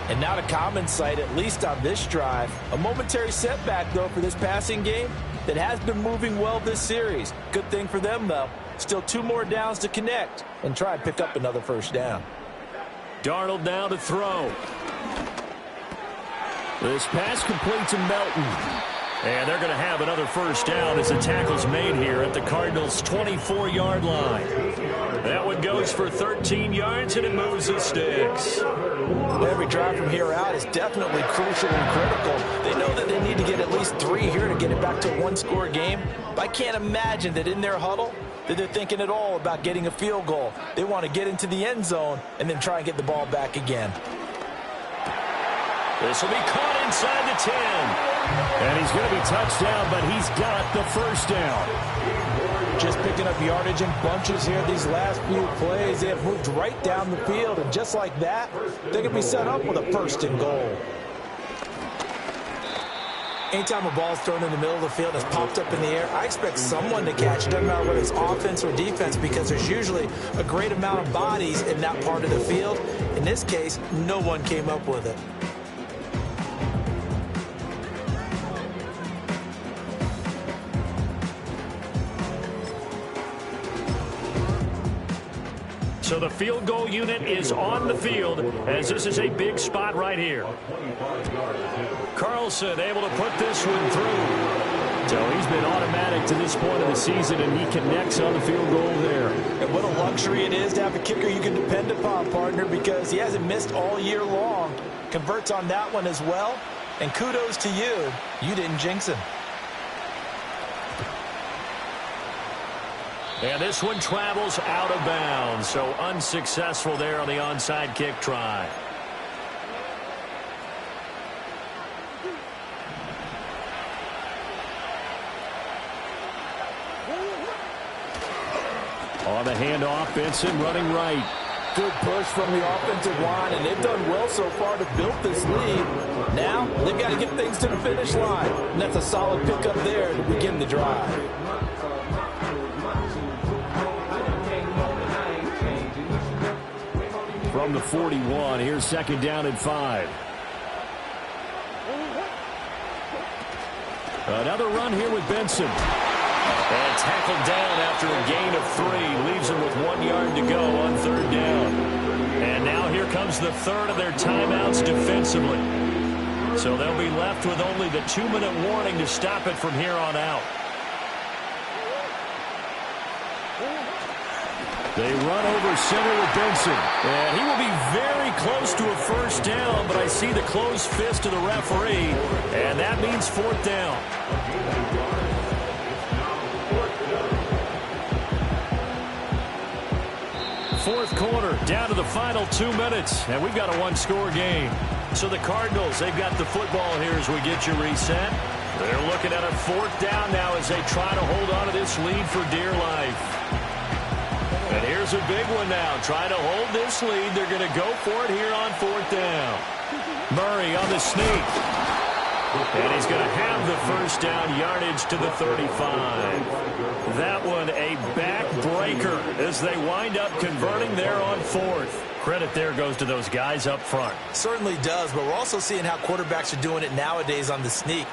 Speaker 6: And not a common sight, at least on this drive. A momentary setback, though, for this passing game that has been moving well this series. Good thing for them, though. Still 2 more downs to connect and try and pick up another first down.
Speaker 8: Darnold now to throw. This pass complete to Melton. And they're going to have another first down as the tackle's made here at the Cardinals' 24-yard line. That one goes for 13 yards, and it moves the sticks.
Speaker 6: Every drive from here out is definitely crucial and critical. They know that they need to get at least 3 here to get it back to a one-score game. But I can't imagine that in their huddle that they're thinking at all about getting a field goal. They want to get into the end zone and then try and get the ball back again.
Speaker 8: This will be caught inside the 10. And he's going to be touched down, but he's got the first down.
Speaker 6: Just picking up yardage in bunches here these last few plays. They have moved right down the field, and just like that, they're going to be set up with a first and goal. Anytime a ball's thrown in the middle of the field and it's popped up in the air, I expect someone to catch it, doesn't matter whether it's offense or defense, because there's usually a great amount of bodies in that part of the field. In this case, no one came up with it.
Speaker 8: So the field goal unit is on the field as this is a big spot right here. Carlson able to put this one through. So he's been automatic to this point of the season, and he connects on the field goal there.
Speaker 6: And what a luxury it is to have a kicker you can depend upon, partner, because he hasn't missed all year long. Converts on that one as well. And kudos to you. You didn't jinx him.
Speaker 8: And this one travels out of bounds, so unsuccessful there on the onside kick try. On the handoff, Benson running right.
Speaker 6: Good push from the offensive line, and they've done well so far to build this lead. Now, they've got to get things to the finish line, and that's a solid pickup there to begin the drive.
Speaker 8: From the 41, here's second down and 5. Another run here with Benson. And tackled down after a gain of 3. Leaves him with 1 yard to go on third down. And now here comes the third of their timeouts defensively. So they'll be left with only the 2-minute warning to stop it from here on out. They run over center with Benson. And he will be very close to a first down, but I see the closed fist of the referee, and that means fourth down.
Speaker 5: fourth quarter, down to the final 2 minutes, and we've got a one-score game. So the Cardinals, they've got the football here as we get you reset. They're looking at a fourth down now as they try to hold on to this lead for dear life. And here's a big one now. Trying to hold this lead. They're going to go for it here on fourth down. Murray on the sneak. And he's going to have the first down, yardage to the 35. That one a backbreaker as they wind up converting there on fourth. Credit there goes to those guys up front.
Speaker 6: Certainly does, but we're also seeing how quarterbacks are doing it nowadays on the sneak.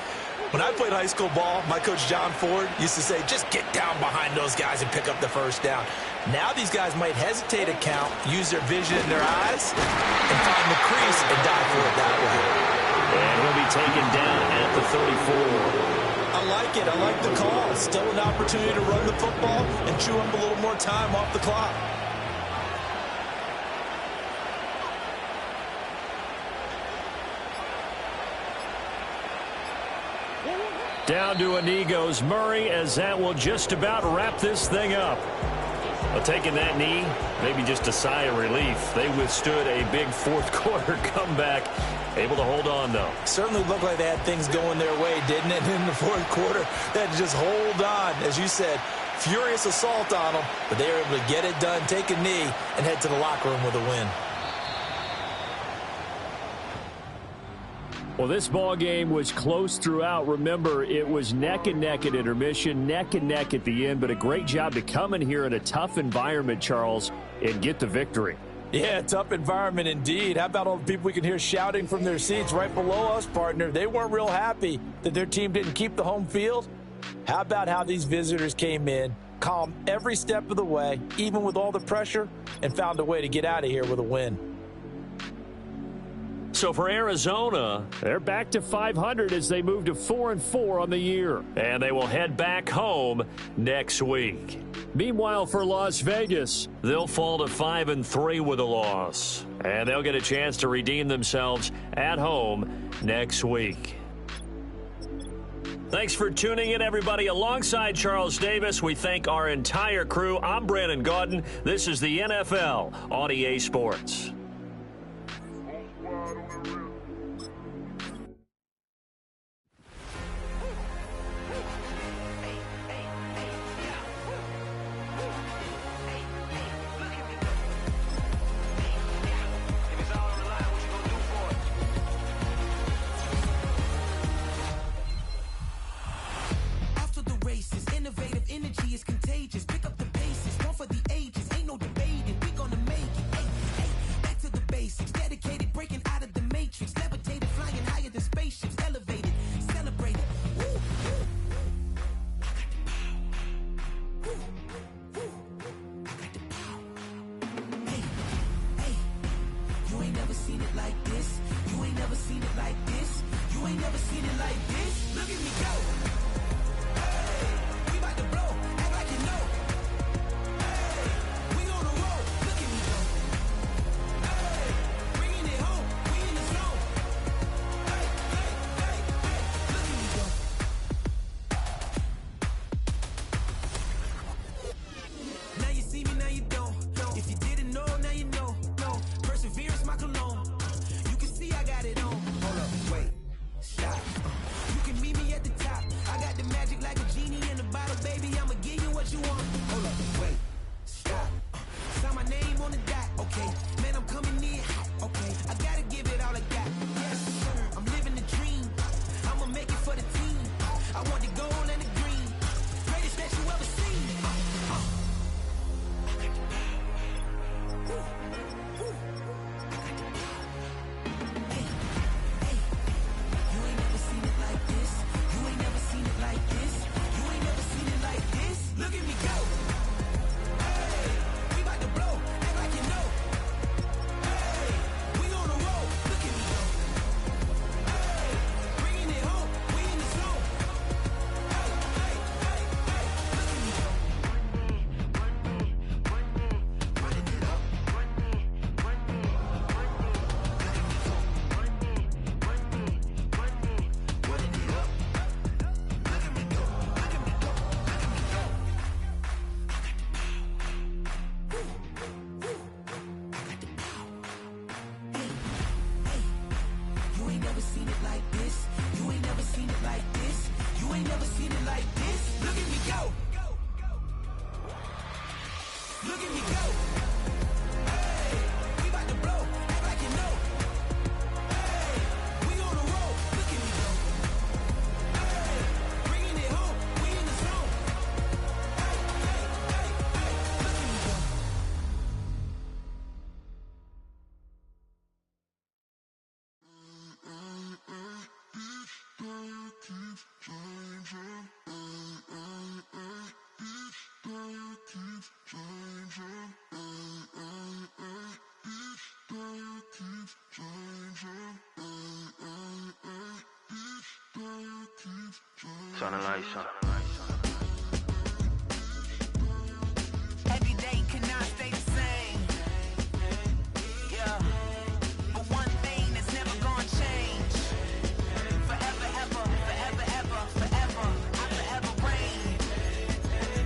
Speaker 6: When I played high school ball, my coach John Ford used to say, just get down behind those guys and pick up the first down. Now these guys might hesitate to count, use their vision in their eyes, and find the crease and dive for it that way.
Speaker 5: And he'll be taken down at the 34.
Speaker 6: I like it. I like the call. Still an opportunity to run the football and chew up a little more time off the clock.
Speaker 5: Down to a knee goes Murray as that will just about wrap this thing up. Well, taking that knee, maybe just a sigh of relief. They withstood a big fourth quarter comeback. Able to hold on, though.
Speaker 6: Certainly looked like they had things going their way, didn't it? In the fourth quarter, they had to just hold on. As you said, furious assault on them, but they were able to get it done, take a knee, and head to the locker room with a win.
Speaker 5: Well, this ball game was close throughout. Remember, it was neck and neck at intermission, neck and neck at the end, but a great job to come in here in a tough environment, Charles, and get the victory.
Speaker 6: Yeah, tough environment indeed. How about all the people we can hear shouting from their seats right below us, partner? They weren't real happy that their team didn't keep the home field. How about how these visitors came in, calm every step of the way, even with all the pressure, and found a way to get out of here with a win.
Speaker 5: So for Arizona, they're back to 500 as they move to 4-4 on the year. And they will head back home next week. Meanwhile, for Las Vegas, they'll fall to 5-3 with a loss. And they'll get a chance to redeem themselves at home next week. Thanks for tuning in, everybody. Alongside Charles Davis, we thank our entire crew. I'm Brandon Gaudin. This is the NFL on EA Sports.
Speaker 3: You can meet me at the top. I
Speaker 9: Turn the lights on.
Speaker 10: Every day cannot stay the same. Yeah. But one thing that's never gonna change. Forever, ever, forever, ever, forever. I forever reign.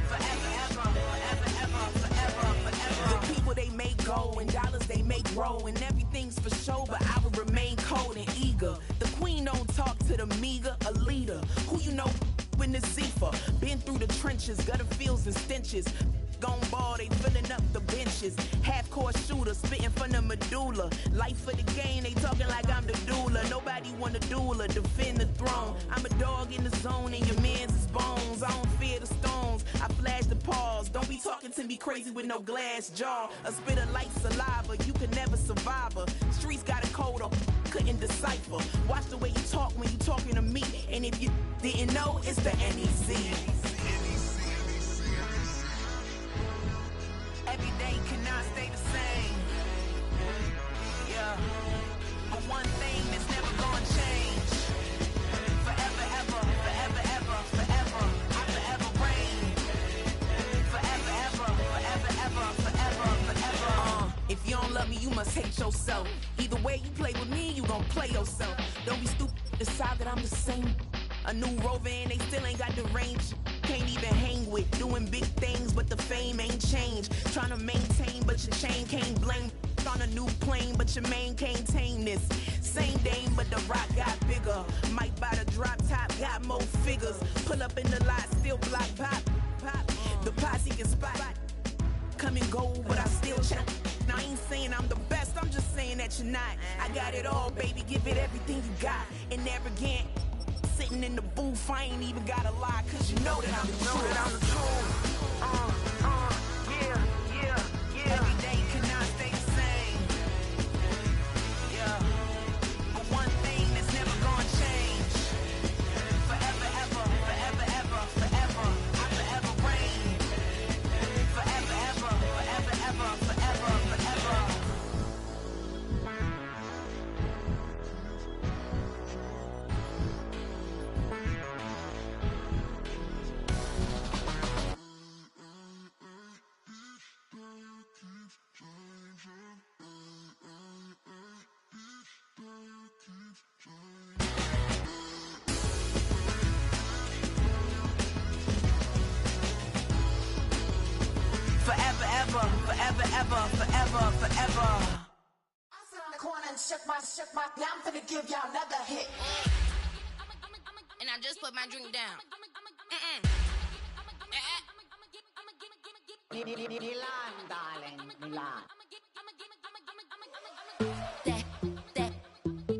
Speaker 10: Forever, ever, forever, ever, forever, forever. The people they make go and dollars they make grow and everything's for show, but I will remain cold and eager. The queen don't talk to the meager, a leader. Who you know in the Zephyr? Been through the trenches, gutter fields and stenches. Gone ball, they filling up the benches. Half-court shooter, spitting from the medulla. Life for the game, they talking like I'm the doula. Nobody want a doula, defend the throne. I'm a dog in the zone and your man's is bones. I don't fear the stones, I flash the paws. Don't be talking to me crazy with no glass jaw. A spit of light saliva, you can never survive her. Streets got a code up, couldn't decipher. Watch the way you talk when you talking to me. And if you didn't know, it's the NEC. Every day cannot stay the same. Yeah. But one thing that's never gonna change. Forever, ever, forever, ever, forever. I forever reign. Forever, ever, forever, ever, forever, forever. If you don't love me, you must hate yourself. Either way you play with me, you gon' play yourself. Don't be stupid, decide that I'm the same. A new rover and they still ain't got the range. Can't even hang with, doing big things, but the fame ain't changed. Trying to maintain, but your chain can't blame. On a new plane, but your main can't tame this. Same dame, but the rock got bigger. Might buy the drop top, got more figures. Pull up in the lot, still block pop. The posse can spot. Come and go, but I still check. Now I ain't saying I'm the best, I'm just saying that you're not. I got it all, baby, give it everything you got. And arrogant. Sitting in the booth, I ain't even gotta lie, cause you know that I'm the truth. Yeah. Every day cannot stay the same. Yeah. But one thing that's never gonna change. Forever, ever, forever, ever, forever. I forever reign. Forever, ever, forever, ever, forever, forever. Forever, ever, forever, ever, forever, forever.
Speaker 11: I sit on the corner and shook my, now I'm finna give y'all another hit.
Speaker 12: And I just put my drink down.
Speaker 11: Milan, darling, Milan.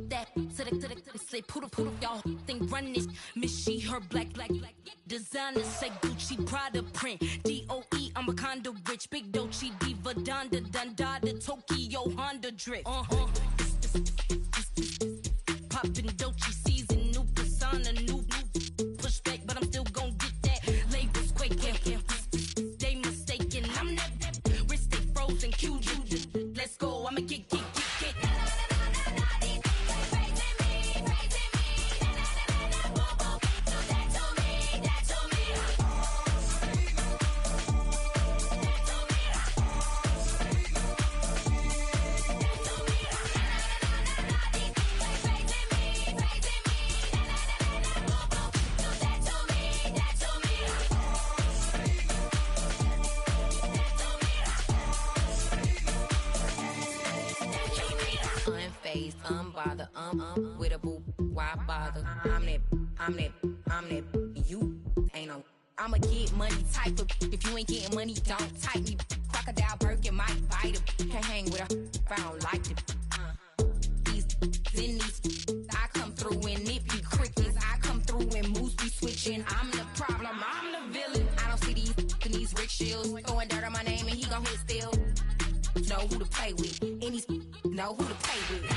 Speaker 12: That, to the say, poodle, y'all think run this. Miss she, her black, designers say Gucci, Prada print, DOE, I'm a condo rich, big Dolce, Diva, Donda, the Tokyo, Honda drip. Poppin' Dolce season, new persona, new pushback, but I'm still gon' get that. Labels quaking, they mistaken, I'm that wrist stay frozen, cute, let's go, I'ma get. Unbothered, with a boo, why bother? I'm that, you ain't no. I'm a get money type of, if you ain't getting money, don't type me. Crocodile Birkin might bite him. Can't hang with her if I don't like it. These, I come through and it be crickets. I come through and moves be switching. I'm the problem, I'm the villain. I don't see these rickshaws throwing dirt on my name and he gon' hit still. Know who to play with, and these know who to play with.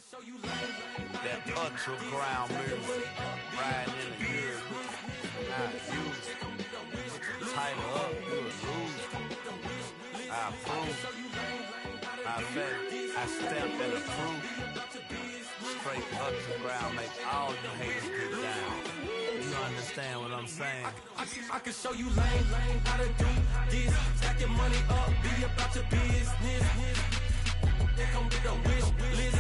Speaker 9: That ultra ground music, riding in the years, I use tighten up, you a lose. I approve, I fed, I stamp and approve. Straight ultra ground, make all you haters get down. You understand what I'm saying?
Speaker 3: I can show you lame how to do this. Stack your money up, be about your business. They come with a wish list.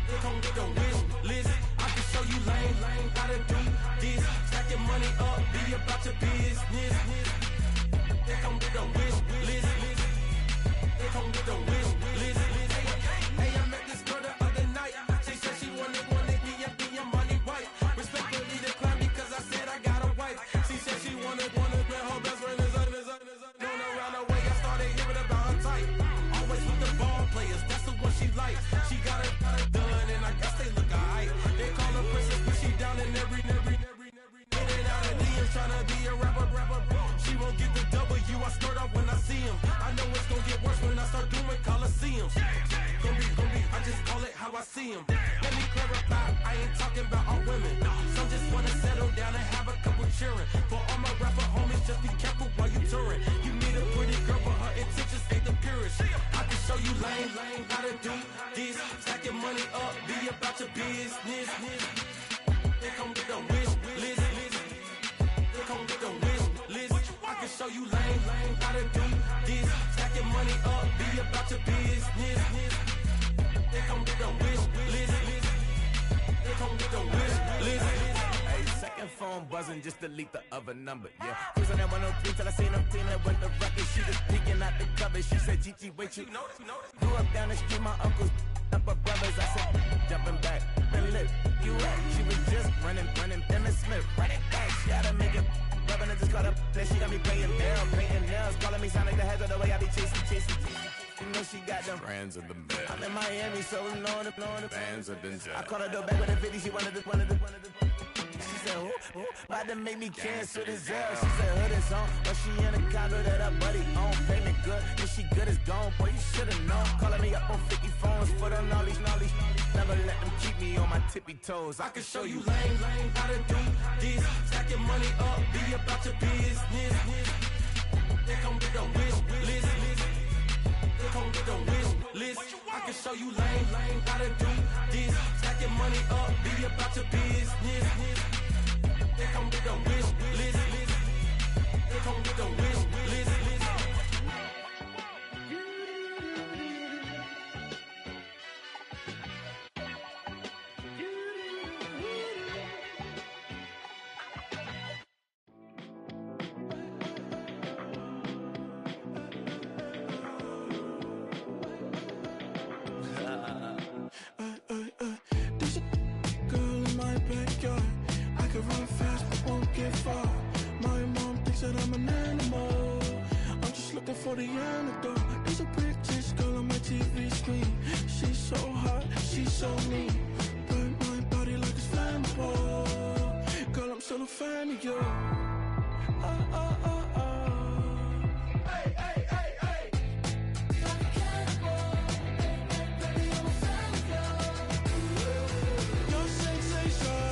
Speaker 3: They come with a wish list. I can show you lame how to do this. Stack your money up, be about your business. They come with a wish list. They come with a wish list. Hey, I met this girl the other night. She said she wanted me and be your money wife. Respectfully declined because I said I got a wife. She said she wanted when her best friend is known around the way. I started hearing about her type. Always with the ball players, that's the one she likes. She got it done, and I guess they look alright. They call her princess, but she down in every. In and out of DMs, tryna be a rapper. She won't get the W, I skirt off when I see him. I know it's gonna get worse when I start doing Coliseums. Gonna be, I just call it how I see him. Let me clarify, I ain't talking about all women. Some just wanna settle down and have a couple cheering. For all my rapper homies, just be careful while you touring. You meet a pretty girl, but her intentions ain't the purest. I can show you lame how to do this. Stack your money up, be about your business. They come with a wish list. They come with a wish list. I can show you lame how to do this. Stack your money up, be about your business. They come with a wish list. They come with a wish list.
Speaker 13: Hey, second phone buzzing, just delete the other number, yeah. Cruising at 103 till I seen them team that went the record. She was peeking out the cover. She said, Gigi, wait, you know. Grew up down the street, my uncles up her brothers. I said, jumping back, been lit. You at? She was just running. Emmett Smith, running back. She had to make it. Rubbing it, just caught up. Then she got me playing down, painting nails. Calling me sound like the heads of the way I be chasing. You know she got them
Speaker 14: brands of the bed.
Speaker 13: I'm in Miami, so know the
Speaker 14: bands of the jet.
Speaker 13: I called her door back with a 50. She wanted the. She said, who? About to make me cancel this L. She said, hood is on, but she in a condo that her buddy own. Payment good, if she good is gone. Boy, you should've known. Calling me up on 50 phones for the knowledge. Never let them keep me on my tippy toes.
Speaker 3: I can show you lame how to do this. Stack your money up, be about your business. They come with a wish list. They come with a wish list. I can show you lame how to do this. Stack your money up, be about your business. They come with a wish list. They come with a wish list.
Speaker 15: There's a girl in my backyard. I can run fast but won't get far. My mom thinks that I'm an animal. I'm just looking for the antidote. There's a British girl on my TV screen. She's so hot, she's so mean. Burn my body like it's flammable. Girl, I'm still a fan of you.
Speaker 3: Hey, hey, hey, hey. Like a cannibal. Baby, I'm a fan of you.
Speaker 15: Your sensation,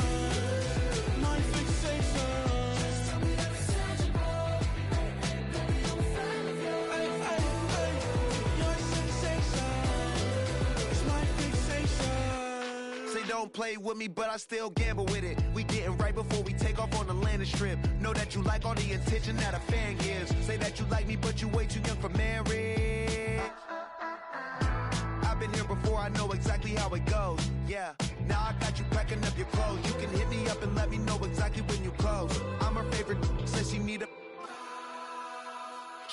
Speaker 15: my fixation.
Speaker 3: Just tell me that it's tangible. Baby, I'm a fan of you.
Speaker 15: Hey, hey, hey. Your sensation is my fixation.
Speaker 16: Say don't play with me, but I still gamble with it. We getting right before we take off on the landing strip. Know that you like all the attention that a fan gives. Say that you like me, but you way too young for marriage. I've been here before, I know exactly how it goes. Yeah, now I got you packing up your clothes. You can hit me up and let me know exactly when you close. I'm her favorite, says she need a.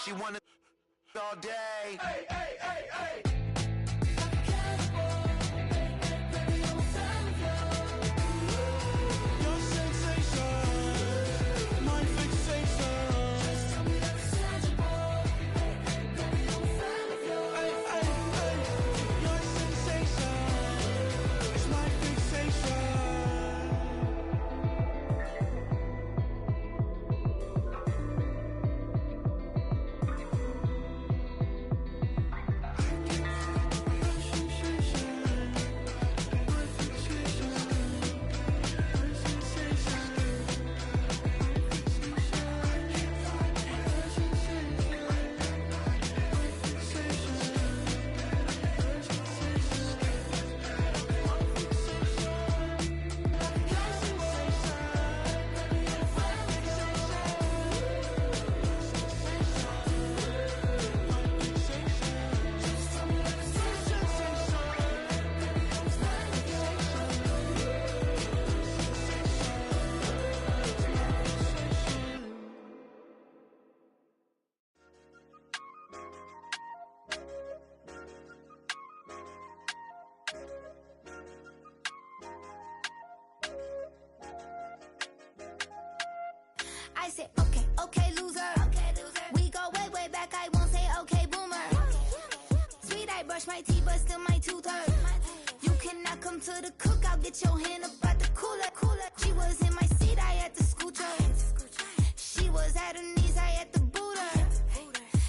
Speaker 16: She wanna all day.
Speaker 3: Hey, hey, hey, hey. Like a cannibal. Baby, I'm a fan of you.
Speaker 15: Your sensation, my fixation.
Speaker 3: Just tell me that it's tangible. Baby, I'm a fan of you.
Speaker 15: Hey, hey, hey. Your sensation is my fixation.
Speaker 3: I can
Speaker 12: I said, okay, okay, loser. We go way, way back, I won't say okay, boomer. Sweet, I brush my teeth, but still my tooth hurt. You cannot come to the cookout, get your hand up at the cooler. She was in my seat, I had to scoot her. She was at her knees, I had to boot her.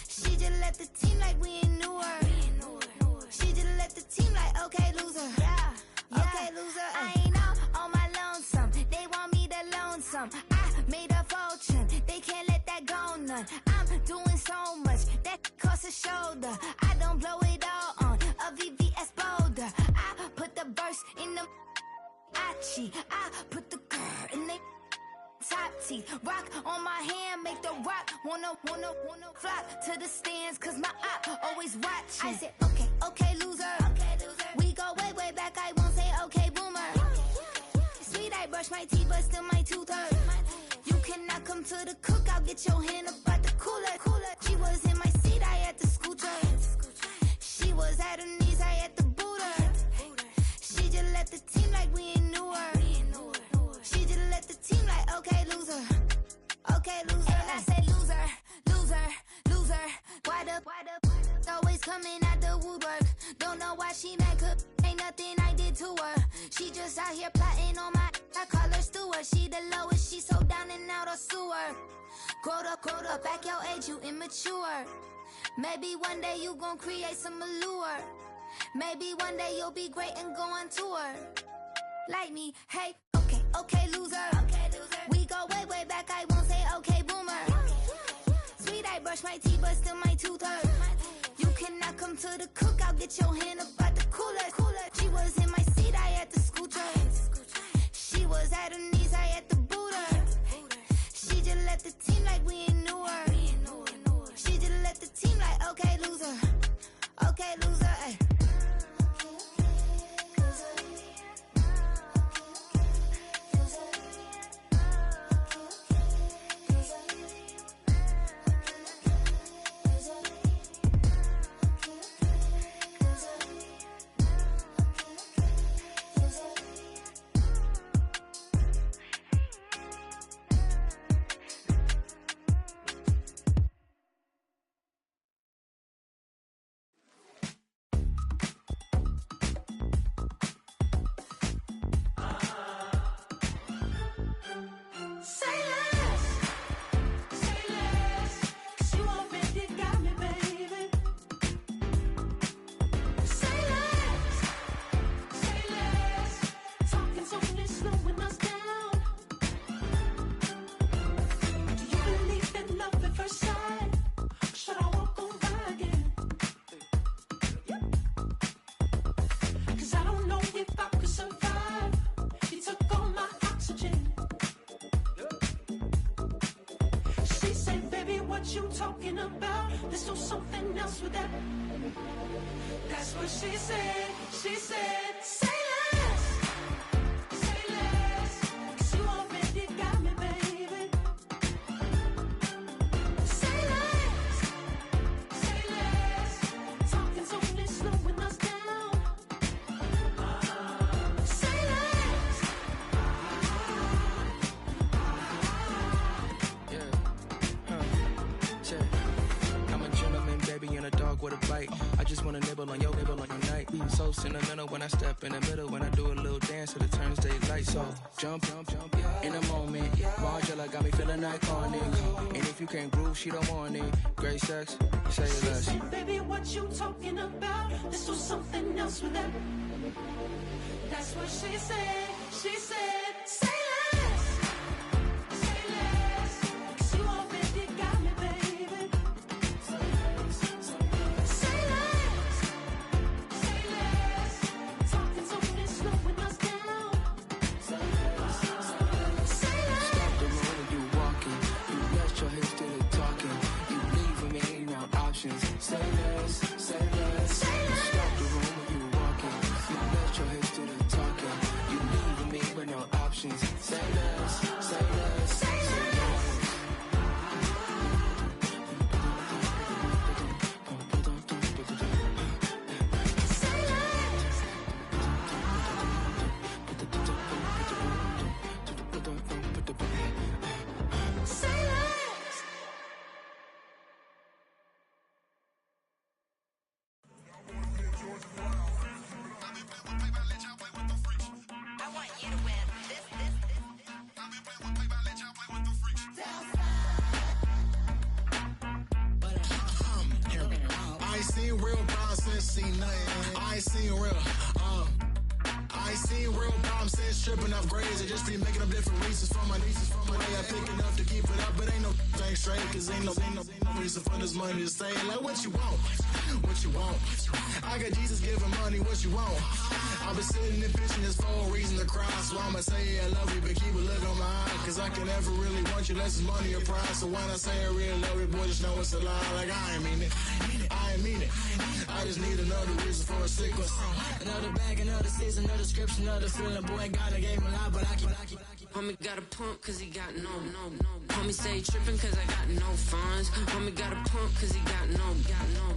Speaker 12: She just left the team like we ain't knew her. She just left the team like, okay, loser. Okay, loser. I ain't out on my lonesome. They want me to loan some. I made a fortune. They can't let that go none. I'm doing so much that costs a shoulder. I don't blow it all on a VVS boulder. I put the verse in the I cheat. I put the girl in the top teeth. Rock on my hand, make the rock wanna flock to the stands, cause my eye always watching. I said, okay, okay, loser. We go way, way back, I won't say okay, boomer. Sweet, I brush my teeth, but still my tooth hurt. You cannot come to the cookout, get your hand up at the cooler. She was in my seat, I had to scoot her. She was at her knees, I had to boot her. She just left the team like we ain't knew her. She just left the team like, okay, loser. Okay, loser. And I said, loser, loser, loser. Why the always coming out the woodwork? Don't know why she mad, cause ain't nothing I did to her. She just out here plotting on my, I call her steward. She the lowest, she so down and out of sewer. Growed up, back your age, you immature. Maybe one day you gon' create some allure. Maybe one day you'll be great and go on tour. Like me, hey, okay, okay, loser. We go way, way back, I won't say okay, boomer. Sweet, I brush my teeth, but still my tooth hurt. You cannot come to the cookout, get your hand up at the cooler. She was in my seat, I had to scoot her. She was at her knees, I had to boot her. She just left the team like we ain't knew her. She just left the team like, okay, loser. Okay, loser, ay.
Speaker 15: You talking about? Let's do something else with that. That's what she said. She said, say less. Say less. 'Cause you already got me, baby. Say less. Say less. Talking's only slowing us down. Say less.
Speaker 14: I'm a gentleman, baby, and a dog with a bite. I just wanna nibble on your night. So sentimental when I step in the middle. When I do a little dance, till it turns daylight. So jump, in a moment. Margella got me feeling iconic. And if you can't groove, she don't want it. Great sex, say
Speaker 15: She
Speaker 14: less.
Speaker 15: said, baby, what you talking about? Let's do something else with that. That's what she said. She said, say less. Say less. 'Cause you already got me, baby. Say less. Say less. Talking's only slowing us down. Say less. Say less.
Speaker 14: Stop the road when you walking. You rest your hips to the talking. You leaving me around options. Say less, say less.
Speaker 15: Say less.
Speaker 14: Stop the room when you walking. You rest your hips to the talking. You leaving me with no
Speaker 17: see nothing. I ain't seen real. I ain't seen real problems since stripping off grades. I just be making up different reasons for my nieces. For my way I pick it up to keep it up, but ain't no thing straight. Cause ain't no reason for this money to stay. Like what you want? What you want? I got Jesus giving money, what you want? I've been sitting and pitching this for a reason to cry. So I'ma say I love you, but keep a look on my eye. Cause I can never really want you unless it's money or pride. So when I say I really love you, boy, just know it's a lie. Like I ain't mean it. I ain't mean it. I just need another reason for a sickness.
Speaker 18: Another bag, another season, another description, another feeling. Boy, God, I gave him a lot, but I keep.
Speaker 19: Homie got a pump cause he got no. Homie stay tripping cause I got no funds. Homie got a pump cause he got no.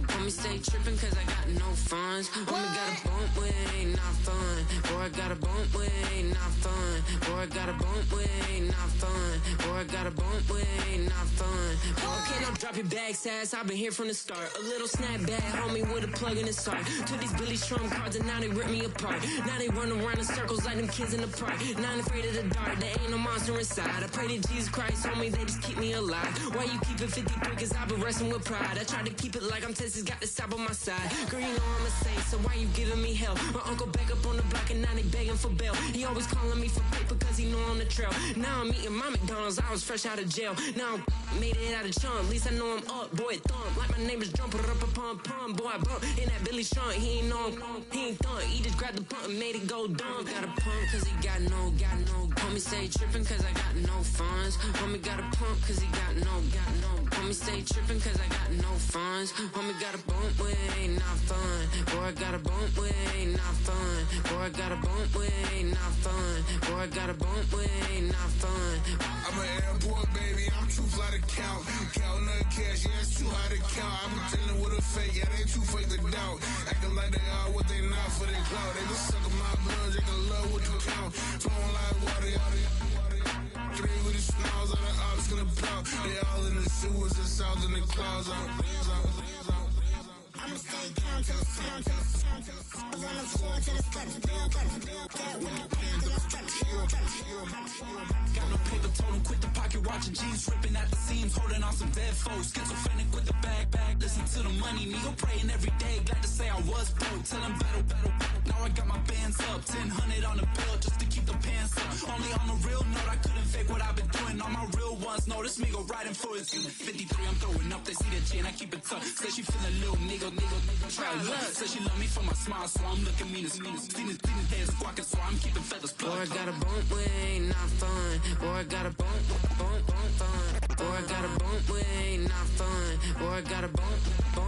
Speaker 19: Homie stay tripping cause I got no funds. Homie got a bump with it ain't not fun. Boy, I got a bump with it ain't not fun. Boy, I got a bump with it ain't not fun. Boy, I got a bump with it ain't not fun. Okay, now drop your bag, sass. I've been here from the start. A little snapback, homie, with a plug in his heart. Took these Billy Trump cards and now they rip me apart. Now they run around in circles like them kids in the park. Not afraid of the dark, there ain't no monster inside. I pray to Jesus Christ, homie, they just keep me alive. Why you keep it 53? Cause I've been wrestling with pride. I try to keep it like I'm Texas, got the stop on my side. Girl, you know I'm a saint, so why you giving me hell? My uncle back up on the block and now they begging for bail. He always calling me for paper cause he know I'm the trail. Now I'm eating my McDonald's, I was fresh out of jail. Now I made it out of chump, at least I know I'm up, boy, thump. Like my neighbors jumping up a pum. Boy, I bump in that Billy Trump, he ain't know he ain't thump. He just grabbed the pump and made it go dumb. Got a pump cause he got no. Homie stay tripping cause I got no funds. Homie got a pump cause he got no. Homie stay tripping cause I got no funds. Homie got a bump with it ain't not fun. Boy, I got a bump with it ain't not fun. Boy, I got a bump with it ain't not fun. Boy, I got a bump with it ain't not fun.
Speaker 17: I'm an airport baby, I'm too fly to count. Counting the cash, yeah, it's too high to count. I'm dealing with a fake, yeah, they too fake to doubt. Acting like they are what they not for their clout. They just sucking my blood, they can love what you count. Flowing like water, three with the smiles on the ops gonna plow. They all in the sewers, the south in the clouds.
Speaker 18: I'ma stay down to the sound, to the sound, to the sound. On the floor to the steps, build that one pound to the steps. Got no paper, told him quit the pocket, watching jeans ripping at the seams, holding on some dead foes. Schizophrenic with the bag. Listen to the money, me go praying every day. Glad to say I was broke, tell him battle. Now I got my bands up, 1000 on the bill just to keep the pants up. Only on a real note, I couldn't fake what I've been doing. All my real ones know this me go riding for his 53, I'm throwing up, they see the chain, I keep it tough. Say she feeling a little nigga, try luck. Say she love me for my smile, so I'm looking mean as seen his head squawking, so I'm keeping feathers plucked.
Speaker 19: Boy, I got a bump with it ain't not fun. Boy, I got a bump fun. Boy, I got a bump with it ain't not fun. Boy, I got a bump fun.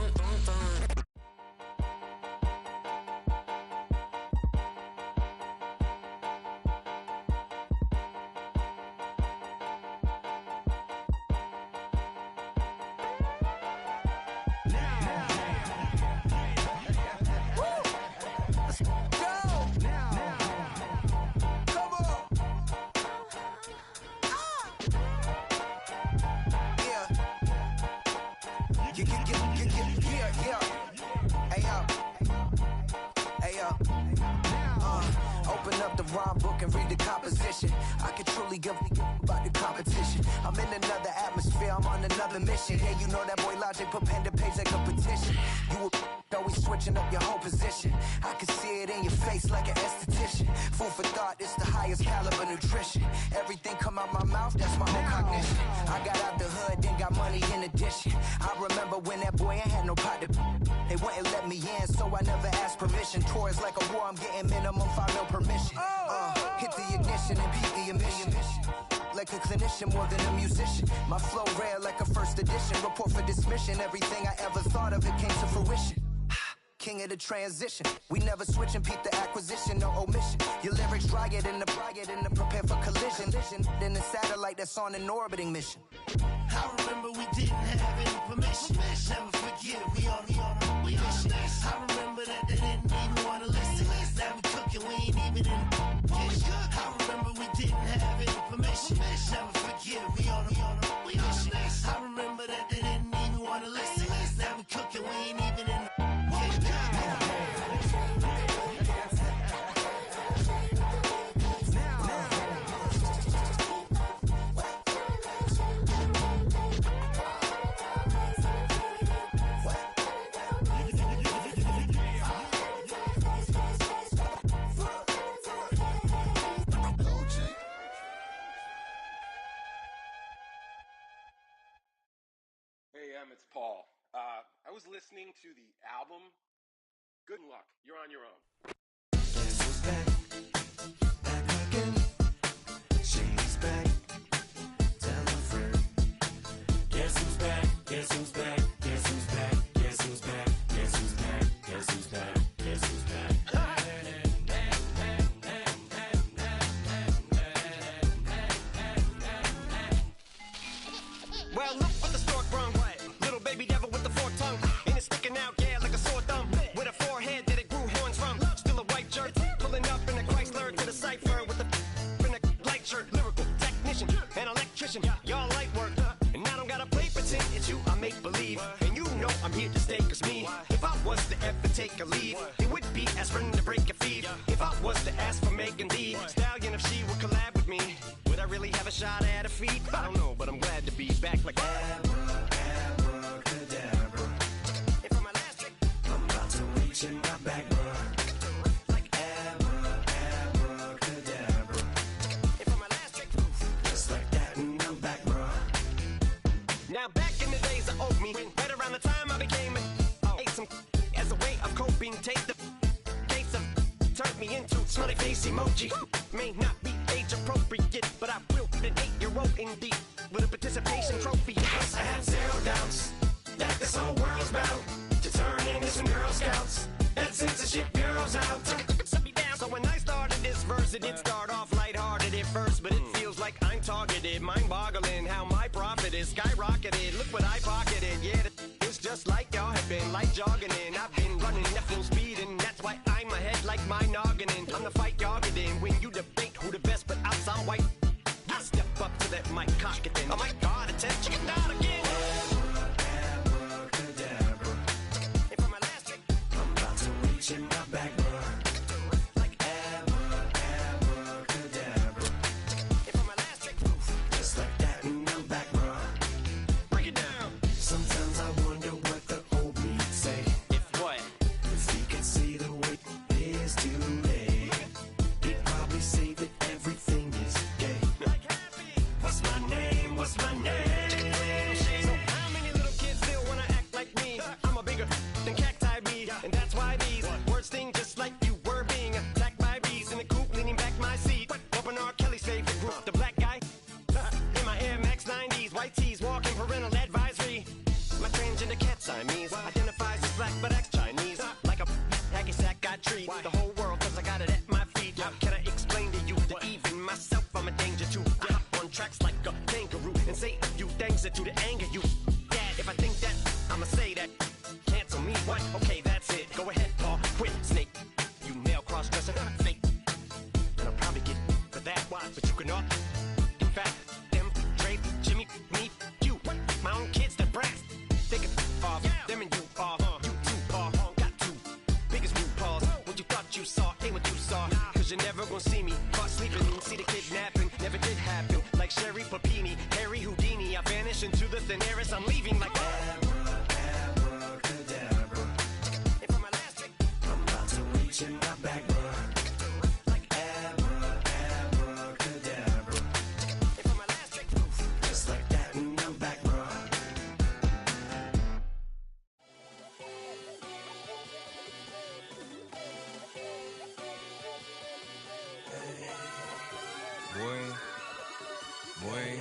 Speaker 16: Open up the rhyme book and read the composition. I can truly give about the competition. I'm in another atmosphere, I'm on another mission. Yeah, you know that boy Logic put pen to page like a petition. You always switching up your whole position. I can see it in your face like an esthetician. Food for thought, it's the highest caliber nutrition. Everything come out my mouth, that's my own cognition. I got out the hood, then got money in addition. I remember when that boy ain't had no pot to. They wouldn't let me in, so I never asked permission. Tours like a war, I'm getting minimum 5 mil permission. Hit the ignition and beat the emission. Like a clinician more than a musician. My flow rare like a first edition. Report for dismission. Everything I ever thought of, it came to fruition. King of the transition. We never switch and peep the acquisition, no omission. Your lyrics drier than the prepare for collision. Then the satellite that's on an orbiting mission.
Speaker 20: I remember we didn't have any permission. Never forget, we on a mission. I remember that they didn't even want to listen. Now we cooking, we ain't even in the kitchen. I remember we didn't have any permission. Never forget, we on a mission. I remember that they didn't even want to listen. Now we cooking, we ain't even in the kitchen.
Speaker 2: It's Paul. I was listening to the album. Good luck. You're on your own.
Speaker 3: Guess who's back? Back again. She's back. Tell a friend. Guess who's back? Guess who's back? Guess who's back? Guess who's back? Guess who's back? Guess who's back? Guess who's back?
Speaker 4: Well, look what the stork brung. Little baby devil with the forked tongue. And it's sticking out, yeah, like a sore thumb. With a forehead that it grew horns from. Still a white jerk. Pulling up in a Chrysler to the cipher with a in a light shirt. Lyrical technician, an electrician. Y'all light work. And I don't gotta play pretend. It's you I make believe. And you know I'm here to stay, cause me. If I was to ever take a leave, it would be aspirin to break a feed. If I was to ask for Megan Thee Stallion, if she would collab with me, would I really have a shot at a feat? I don't know, but I'm glad to be back like
Speaker 3: Abracadabra.
Speaker 4: And for my last trick,
Speaker 3: I'm about to reach in my back, bruh. Like abracadabra.
Speaker 4: and for my last trick,
Speaker 3: Just like that, and I'm back, bruh.
Speaker 4: now back in the days of old me, right around the time I became ate some as a way of coping. Take the case of turned me into smiley face emoji. May not be age appropriate, but I will put an 8-year-old indeed with a participation trophy.
Speaker 3: Yes, I have zero doubts that this whole world's bound to turn into some Girl Scouts. That censorship bureau's out.
Speaker 4: Set me down. So when I started this verse, it did start off lighthearted at first, but it feels like I'm targeted. Mind-boggling how my profit is skyrocketed. Look what I pocketed. Yeah, it's just like y'all have been like jogging in. I've been running at full speed, and that's why I'm ahead like my noggin. I'm the fight y'all get in when you debate who the best, but I sound white. I step up to that mic, cock it then. Oh my God, attention, chicken out again.
Speaker 3: Abracadabra.
Speaker 4: And for my last trick,
Speaker 3: I'm about to reach in my back, bruh. Like abracadabra.
Speaker 4: and for my last trick,
Speaker 3: Just like that, and I'm back, bruh.
Speaker 4: break it down.
Speaker 3: Sometimes I wonder what the old me'd say.
Speaker 4: If what?
Speaker 3: If he could see the way it is today, he'd probably say that everything is gay. What's my name? What's my name?
Speaker 4: So how many little kids still wanna act like me? I'm a bigger than cacti bee, and that's why these words sting just like you were being attacked by bees in the coop, leaning back my seat. Bumping R. Kelly's favorite group, the black guy. In my Air Max 90s, white tees, walking parental advisory. My transgender cat Siamese identifies as black but acts Chinese. Like a hacky sack, I treat the whole world cause I got it at my feet. How can I explain to you that even myself I'm a danger to? I hop on tracks like a kangaroo and say a few things that do to anger you. Dad, if I think that, I'ma say that. Cancel me, what? Okay, that's it. Go ahead, Paul, quit, snake. You male cross-dresser, fake. And I'll probably get for that, but you can all. In fact, them, Dre, Jimmy, me, you, my own kids, they're brass. They can off, them and you are, you two are, got two biggest blue paws. What you thought you saw ain't what you saw, cause you're never gonna see me caught sleeping, see the kidnapping, never did happen. Like Sherry Papini, Harry Houdini, I vanish into the thin air as I'm leaving like
Speaker 3: Abracadabra.
Speaker 4: And for my last trick,
Speaker 3: I'm about to reach in my back, bruh. Like abracadabra.
Speaker 4: and for my last trick,
Speaker 3: Just like that, and I'm back, bruh.
Speaker 13: Boy.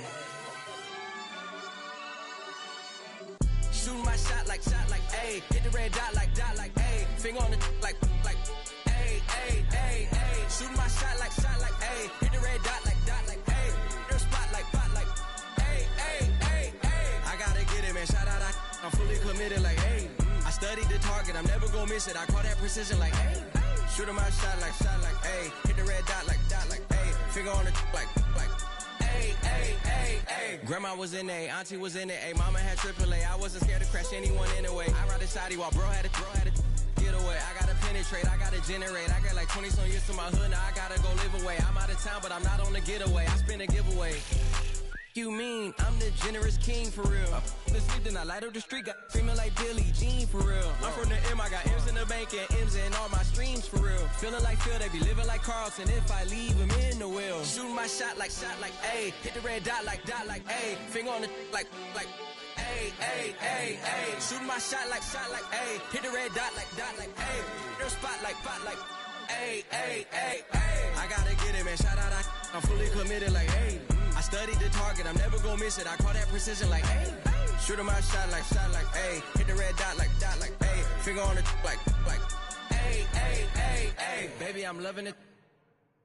Speaker 1: Shooting my shot like, ayy. Hit the red dot like, ayy. Finger on the like, ayy, ayy, ayy, ayy. Shooting my shot like, ayy. Hit the red dot like, ayy. Their spot like, ayy, ayy, ayy, ayy. I gotta get it, man. Shout out, I'm fully committed like, ayy. I studied the target, I'm never gonna miss it. I call that precision like, ayy. Shooting my shot like, ayy. Hit the red dot like, ayy. Finger on the like, ayy, ayy, ayy, ayy. Grandma was in A, auntie was in it, ayy. Mama had AAA, I wasn't scared to crash anyone anyway. I ride a shotty while bro had it, get away. I gotta penetrate, I gotta generate. I got like 20 some years to my hood, now I gotta go live away. I'm out of town, but I'm not on the getaway. I spin a giveaway. You mean I'm the generous king for real? The sleep, then I light up the street, got female like Billie Jean for real. I'm from the M, I got M's in the bank and M's in all my streams for real. Feeling like Phil, they be living like Carlton if I leave him in the wheel. Shooting my shot like, ayy. Hit the red dot like, ayy. Finger on the like, ayy. Shooting my shot like, ayy. Hit the red dot like, ayy. Their spot like, ayy. I gotta get it, man. Shout out, I'm fully committed like, ayy. I studied the target, I'm never gonna miss it. I call that precision like, ayy. Shooting my shot like, ayy. Hit the red dot like, ayy. Finger on the like, ayy. Baby, I'm loving it.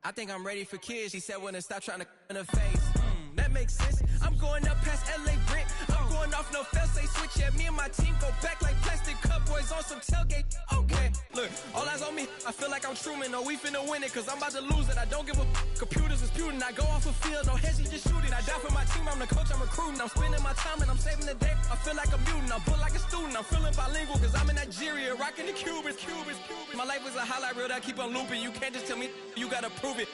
Speaker 1: I think I'm ready for kids. She said when to stop trying to in her face. That makes sense. I'm going up past LA Brent. I'm going off no fail, say switch. Yeah, me and my team go back like plastic cup boys on some tailgate. Okay, look, all eyes on me. I feel like I'm Truman. No, we finna win it, cause I'm about to lose it. I don't give a computers is disputing. I go off a field, no heads, just shoot it. I die for my team, I'm the coach, I'm recruiting. I'm spending my time and I'm saving the day. I feel like a mutant, I'm built like a student. I'm feeling bilingual, cause I'm in Nigeria, rocking the Cubans. My life is a highlight reel that I keep on looping. You can't just tell me, you gotta prove it.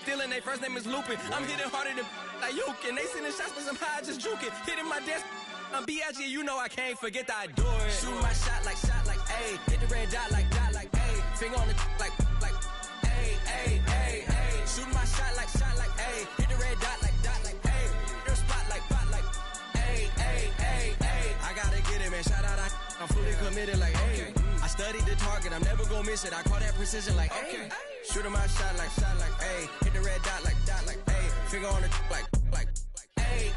Speaker 1: Stealing, they first name is Lupin. I'm hitting harder than like Yuke. And they sending shots, but somehow I just juke it. Hitting my desk, I'm B.I.G. You know I can't forget that I do it. Shoot my shot like, ayy. Hit the red dot like, ayy. Finger on the like, ayy. Shooting my shot like, ayy. Hit the red dot like, ayy. Their spot like, ayy. I gotta get it, man. Shout out, I'm fully committed like, ayy. I studied the target, I'm never gonna miss it. I call that precision like, ayy. Shooting my shot like, ayy. Hit the red dot like, ayy. Finger on the like, ayy.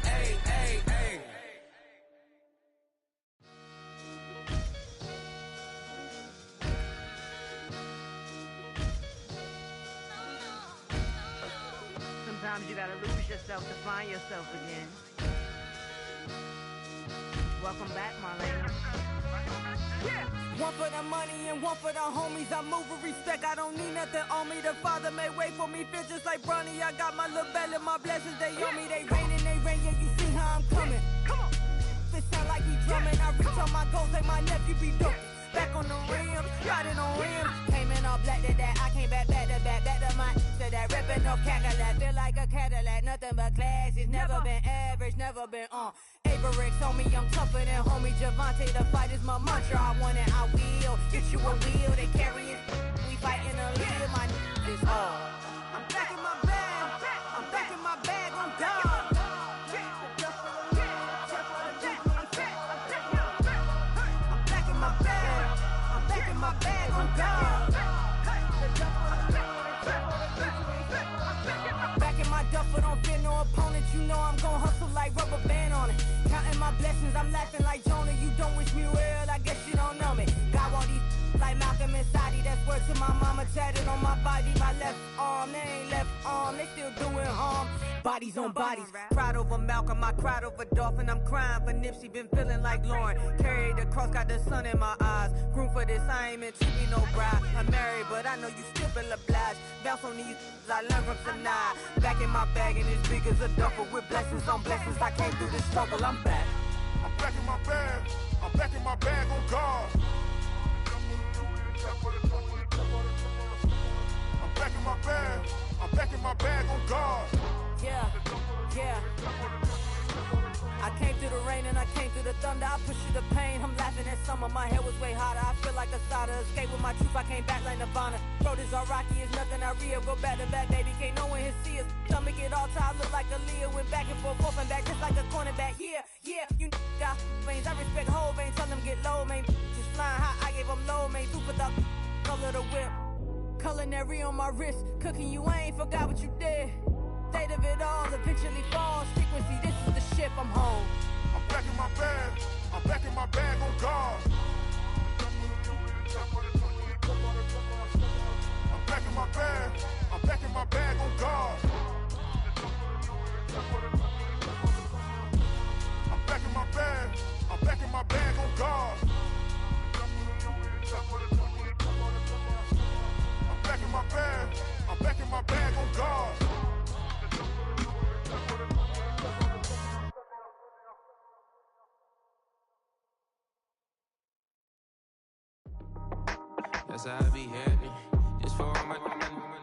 Speaker 21: Sometimes you gotta lose yourself to find yourself again. Welcome back, Marlena. Yeah.
Speaker 22: One for the money and one for the homies. I move with respect, I don't need nothing on me. The Father may wait for me, feel just like Bronny. I got my little belly, my blessings, they on me. They rain, yeah, you see how I'm coming. Come on. This sound like we drumming. I reach on my goals like my nephew be dope. Back on the rim, riding on rim. Came in all black to that, I came back to my to that ripping off Cadillac. Feel like a Cadillac, nothing but class. It's never been average, never been on. Averix on me, I'm tougher than homie Javante. The fight is my mantra, I want it, I will. Get you a wheel, they carry it. We fighting a little, my is all. I'm back in my bag, I'm back in my bag, I'm gone. My bag on God. Back in my duffel, don't fear no opponent. You know I'm gon' hustle like rubber band on it. Counting my blessings, I'm laughing like Jonah. You don't wish me well, I guess you don't know me. Got all these like Malcolm and Sadie. That's word to my mama, tatted on my body. My left arm, they ain't left arm, they still doing harm. Bodies on bodies, cried over Malcolm, I cried over Dolphin. I'm crying for Nipsey, been feeling like Lauren. Carried the cross, got the sun in my eyes. Room for this, I ain't meant to be no bride. I'm married, but I know you still feel obliged. Bounce on these, I learned from tonight. Back in my bag, and it's big as a duffel. With blessings on blessings, I came through this struggle, I'm back.
Speaker 23: I'm back in my bag, I'm back in my bag on God. I'm back in my bag, I'm back in my bag on God.
Speaker 22: Yeah. I came through the rain and I came through the thunder. I pushed through the pain, I'm laughing at summer. My hair was way hotter, I feel like a starter. Escape with my truth, I came back like Nirvana. Throat is all rocky, it's nothing I real. Go back to back, baby, can't no one here see us. Stomach get all tired, look like a Leah. Went back and forth and back, just like a cornerback. Yeah, you got veins, I respect whole veins. Tell them get low, man. Just flying high, I gave them low, man. Two for the color the whip. Culinary on my wrist, cooking you, I ain't forgot what you did. State of it all, eventually falls. Frequency, this is the ship, I'm home.
Speaker 23: I'm back in my bag, I'm back in my bag on God. I'm back in my bag, I'm back in my bag on God. I'm back in my bag, I'm back in my bag on God. I'm back in my bag, I'm back in my bag on God.
Speaker 24: That's how I be happening. Just for all my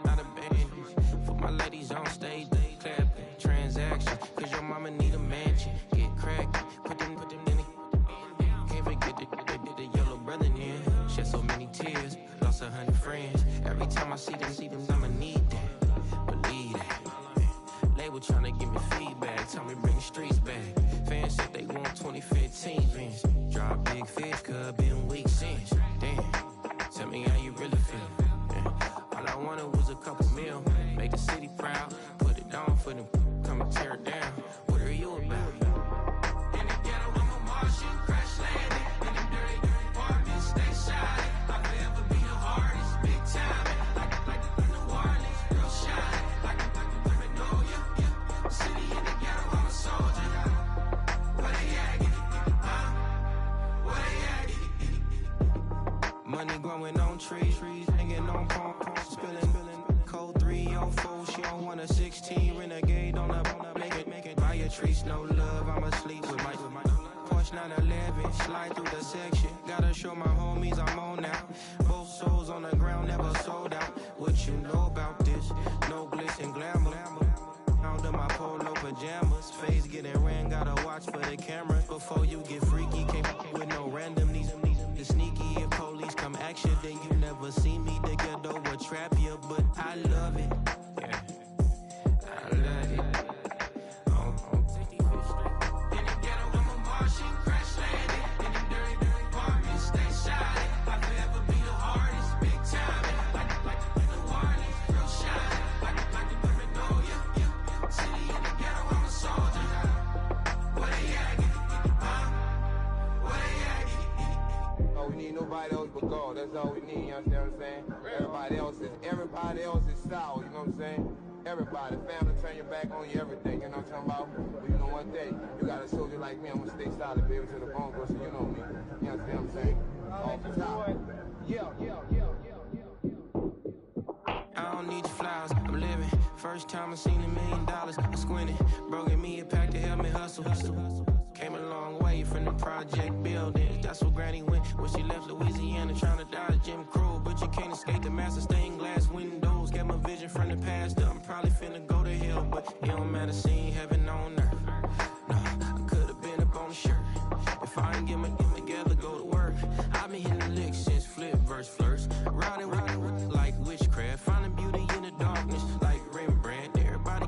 Speaker 24: not abandoned. For my ladies on stage, they clapping. Transaction, cause your mama need a mansion. Get crackin', put them in the. Can't forget the yellow brother in. Shed so many tears, lost 100 friends. Every time I see them, I'ma need that. Believe that. Label tryna give me feedback, tell me bring the streets back. Fans said they want 2015 Vince. Drop big fish, cuz been weak since. Damn, tell me how you really feel. Yeah. All I wanted was a couple mil, make the city proud, put it down for them, come and tear it down. What are you about? In the ghetto, I'm a Martian, crash landing. In them dirty apartments, stay shining. I'll forever be the hardest, big time. Like New Orleans, real shine. Like women know you. City in the ghetto, I'm a soldier. Where they at? Where they at? Money growing on trees, hanging on palm, spilling. Code 304, she don't want a 16 renegade on up, make it. Buy your trees, no love, I'ma sleep with my Porsche 911, slide through the section. Gotta show my homies I'm on now. Both souls on the ground, never sold out. What you know about this? No glitz and glamour. Under my polo pajamas, face getting ran, gotta watch for the cameras. Before you get freaky, can't with no random these sneaky. If police come action, then you never see me. The ghetto will trap you, but I love it. Yeah, I love it. In the ghetto, I'm a Martian, crash landing. In them dirty apartments, stay shining. I'll forever be the hardest, big time. Like New Orleans, real shine. Like the women know you. City in the ghetto, I'm a soldier. Where they at? Where they at?
Speaker 5: Oh, we need nobody else but God. That's all we need, you understand what I'm saying? Everybody else is sour, you know what I'm saying? Everybody, family, turn your back on you, everything, you know what I'm talking about? But you know one thing, you got a soldier like me, I'm gonna stay solid, baby, to the bone, bro, so you know me. You understand what I'm saying? Off the top. Yeah.
Speaker 24: I don't need your flowers, I'm living. First time I seen $1 million, I squinted. Broken me a pack to help me hustle. Came a long way from the project buildings. That's where Granny went when she left Louisiana, trying to dodge Jim Crow. But you can't escape the master stained glass windows. Got my vision from the past. I'm probably finna go to hell, but it don't matter, seeing heaven on earth. No, I could've been up on the shirt. If I ain't get my together, go to work. I've been hitting the licks since flip verse first. Riding like witchcraft, finding beauty in the darkness like Rembrandt. Everybody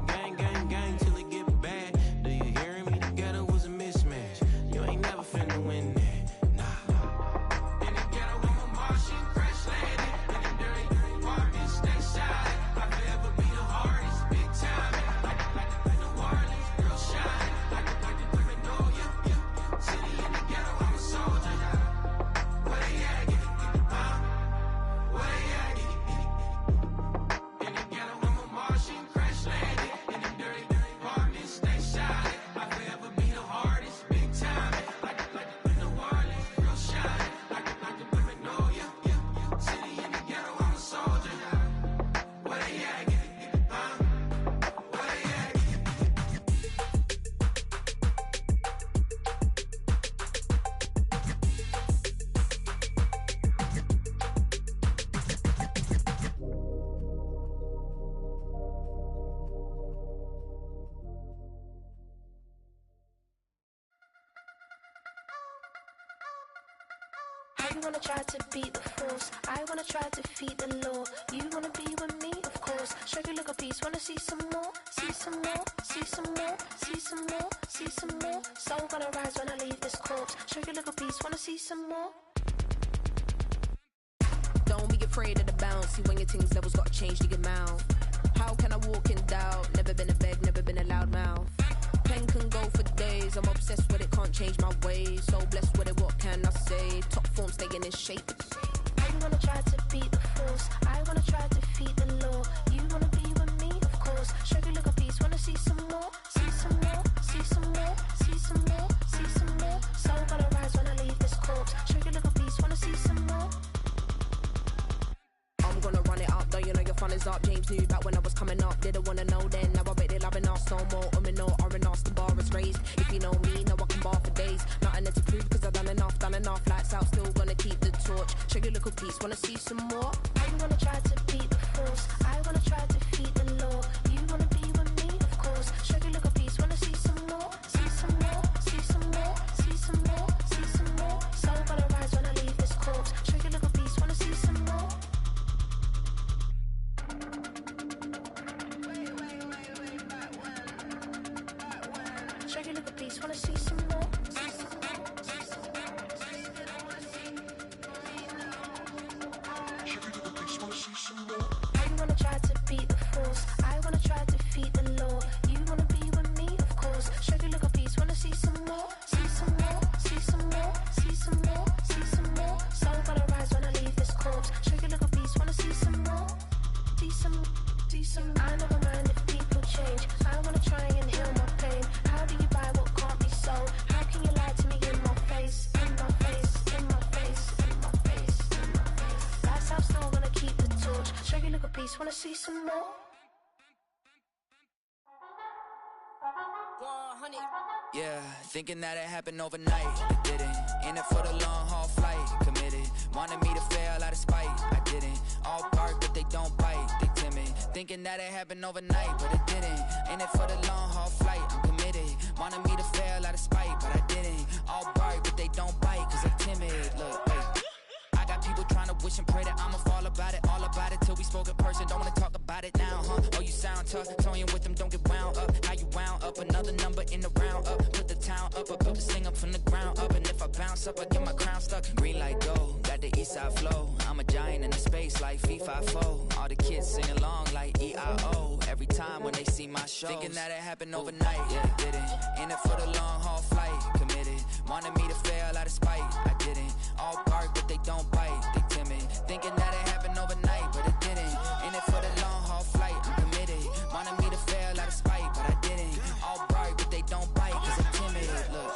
Speaker 24: gang till it get bad. Do you hear me? The ghetto was a mismatch. You ain't never finna win that. Nah. In the ghetto, I'm a Martian, crash landing. In them dirty apartments, stay shining. I'll forever be the hardest, big time. Like New Orleans, real shine. Like the women know you. City in the ghetto, I'm a soldier. Where they at? Where they at? In the ghetto, I'm a Martian, crash landing. In them dirty apartments, stay shining. I'll forever be the hardest, big time. Like New Orleans, real shine. Like the women know you. City in the ghetto, I'm a soldier. Where they at? Where they at?
Speaker 6: You wanna try to beat the force, I wanna try to defeat the law. You wanna be with me, of course. Show you little piece, wanna see some more, see some more, see some more, see some more, see some more. Soul gonna rise when I leave this corpse. Show you little piece, wanna see some more.
Speaker 12: Don't be afraid of the bounce. See when your things levels gotta change to your mouth. How can I walk in doubt? Never been a beg, never been a loud mouth. Pen can go for days. I'm obsessed with it, can't change my ways. So blessed with it, what can I say? Top form staying in shape.
Speaker 6: You wanna try to beat the force, I wanna try to defeat the law. You wanna be with me, of course. Show you little piece, wanna see some more, see some more, see some more, see some more, see some more. Soul gonna rise when I leave this corpse. Show you little piece, wanna see some more.
Speaker 12: I'm gonna run it up, though you know your fun is up. James knew back when I was coming up, didn't wanna know then. Now I bet they're loving us no more. No R&R, the bar is raised. If you know me, know I can bar for days. Nothing to prove, cause I've done enough. Lights out, still gonna keep the torch. Show you a little piece, wanna see some more?
Speaker 6: You wanna try to beat the force, I wanna try to defeat the law. You wanna be with me, of course. Show you a little piece, wanna see some more, see some more, see some more, see some more, see some more. Soul gonna rise when I leave this corpse. Show you a little piece, wanna see some more. Show you a little piece, wanna see some more. piece, wanna see some more?
Speaker 7: Yeah, thinking that it happened overnight. It didn't. In it for the long haul flight. Committed. Wanted me to fail out of spite. I didn't. All bark, but they don't bite. They timid. Thinking that it happened overnight, but it didn't. In it for the long haul flight. I'm committed. Wanted me to fail out of spite, but I didn't. All bark, but they don't bite, cause they're timid. Look, wait. I got people trying to wish and pray that I'ma fall about it, all about it till we spoke in person. Don't wanna talk about it now, huh? Oh, you sound tough, toying with them, don't get wound up. How you wound up? Another number in the round up. Put the town up, I built this thing up from the ground up. And if I bounce up, I get my crown stuck. Green light go, got the east side flow. I'm a giant in the space like FIFA4. All the kids sing along like E-I-O. Every time when they see my show, thinking that it happened overnight, yeah, it didn't. In it for the long haul flight, committed. Wanted me to fail out of spite, I didn't. All bark, but they don't bite, they timid. Thinking that it happened overnight, but it didn't. In it for the long haul flight, I'm committed. Wanted me to fail out of spite, but I didn't. All bark, but they don't bite, cause I'm timid. Look,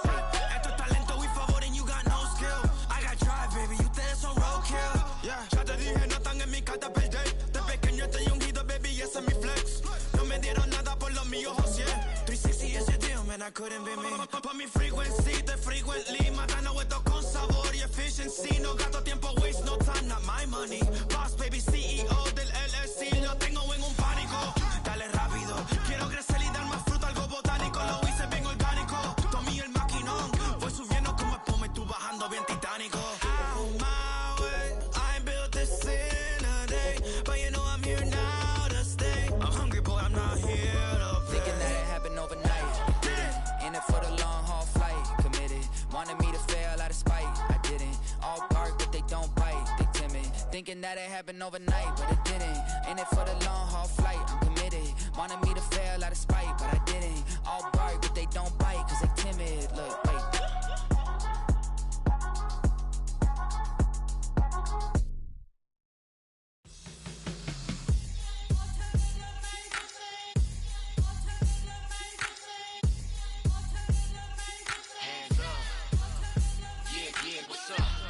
Speaker 8: Esto es talento y favor and you got no skill. I got drive, baby, ustedes son roadkill. Yeah, ya te dije, no están en mi carta perder. De pequeño estoy ungido, baby, ese es mi flex. No me dieron nada por los míos, José. 360 is your deal, man, I couldn't be me. Pa' mi frequency, te frequently. Matando esto con sabor y efficiency. No gasto tiempo, waste no time, not my money. Boss, baby, CEO del LLC. Lo tengo en un pánico. Dale rápido, quiero crecer y dar más fruto, algo botánico. Lo hice bien orgánico. Tomé el maquinón. Voy subiendo como espuma y tú bajando bien titánico. Out my way, I ain't built this in a day. But you know I'm here now to stay. I'm hungry, boy, I'm not here to play.
Speaker 7: thinking that it happened overnight, it didn't. In it for the long haul flight, committed. Wanted me to fail out of spite, I didn't. All bark, but they don't bite, they timid. Thinking that it happened overnight, but it didn't. In it for the long haul flight, I'm committed. Wanted me to fail out of spite, but I didn't. All bark, but they don't bite, cause they timid. Look, wait.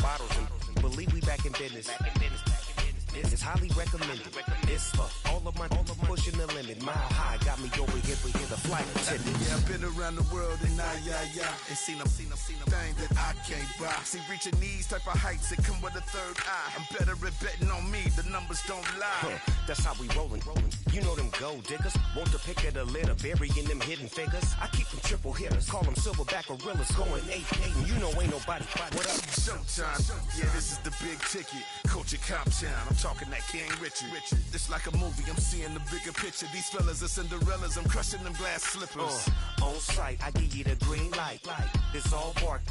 Speaker 10: Bottles and believe we back in business. This is highly recommended. This for all of my pushing the limit. Mile high got me over here the flight attendant.
Speaker 17: Yeah, I've been around the world and and seen them thing that I can't buy. See, reaching these type of heights, it come with a third eye. I'm better at betting on me, the numbers don't lie.
Speaker 10: That's how we rollin'. You know them gold diggers, want to pick at a litter, burying them hidden figures. I keep them triple hitters, call them silverback gorillas, going 8-8, and you know ain't nobody. What up?
Speaker 17: Showtime, yeah, this is the big ticket. Culture Cop Town, I'm talking that King Richard. It's like a movie, I'm seeing the bigger picture. These fellas are Cinderellas, I'm crushing them glass slippers.
Speaker 10: On sight, I give you the green light. It's all bark,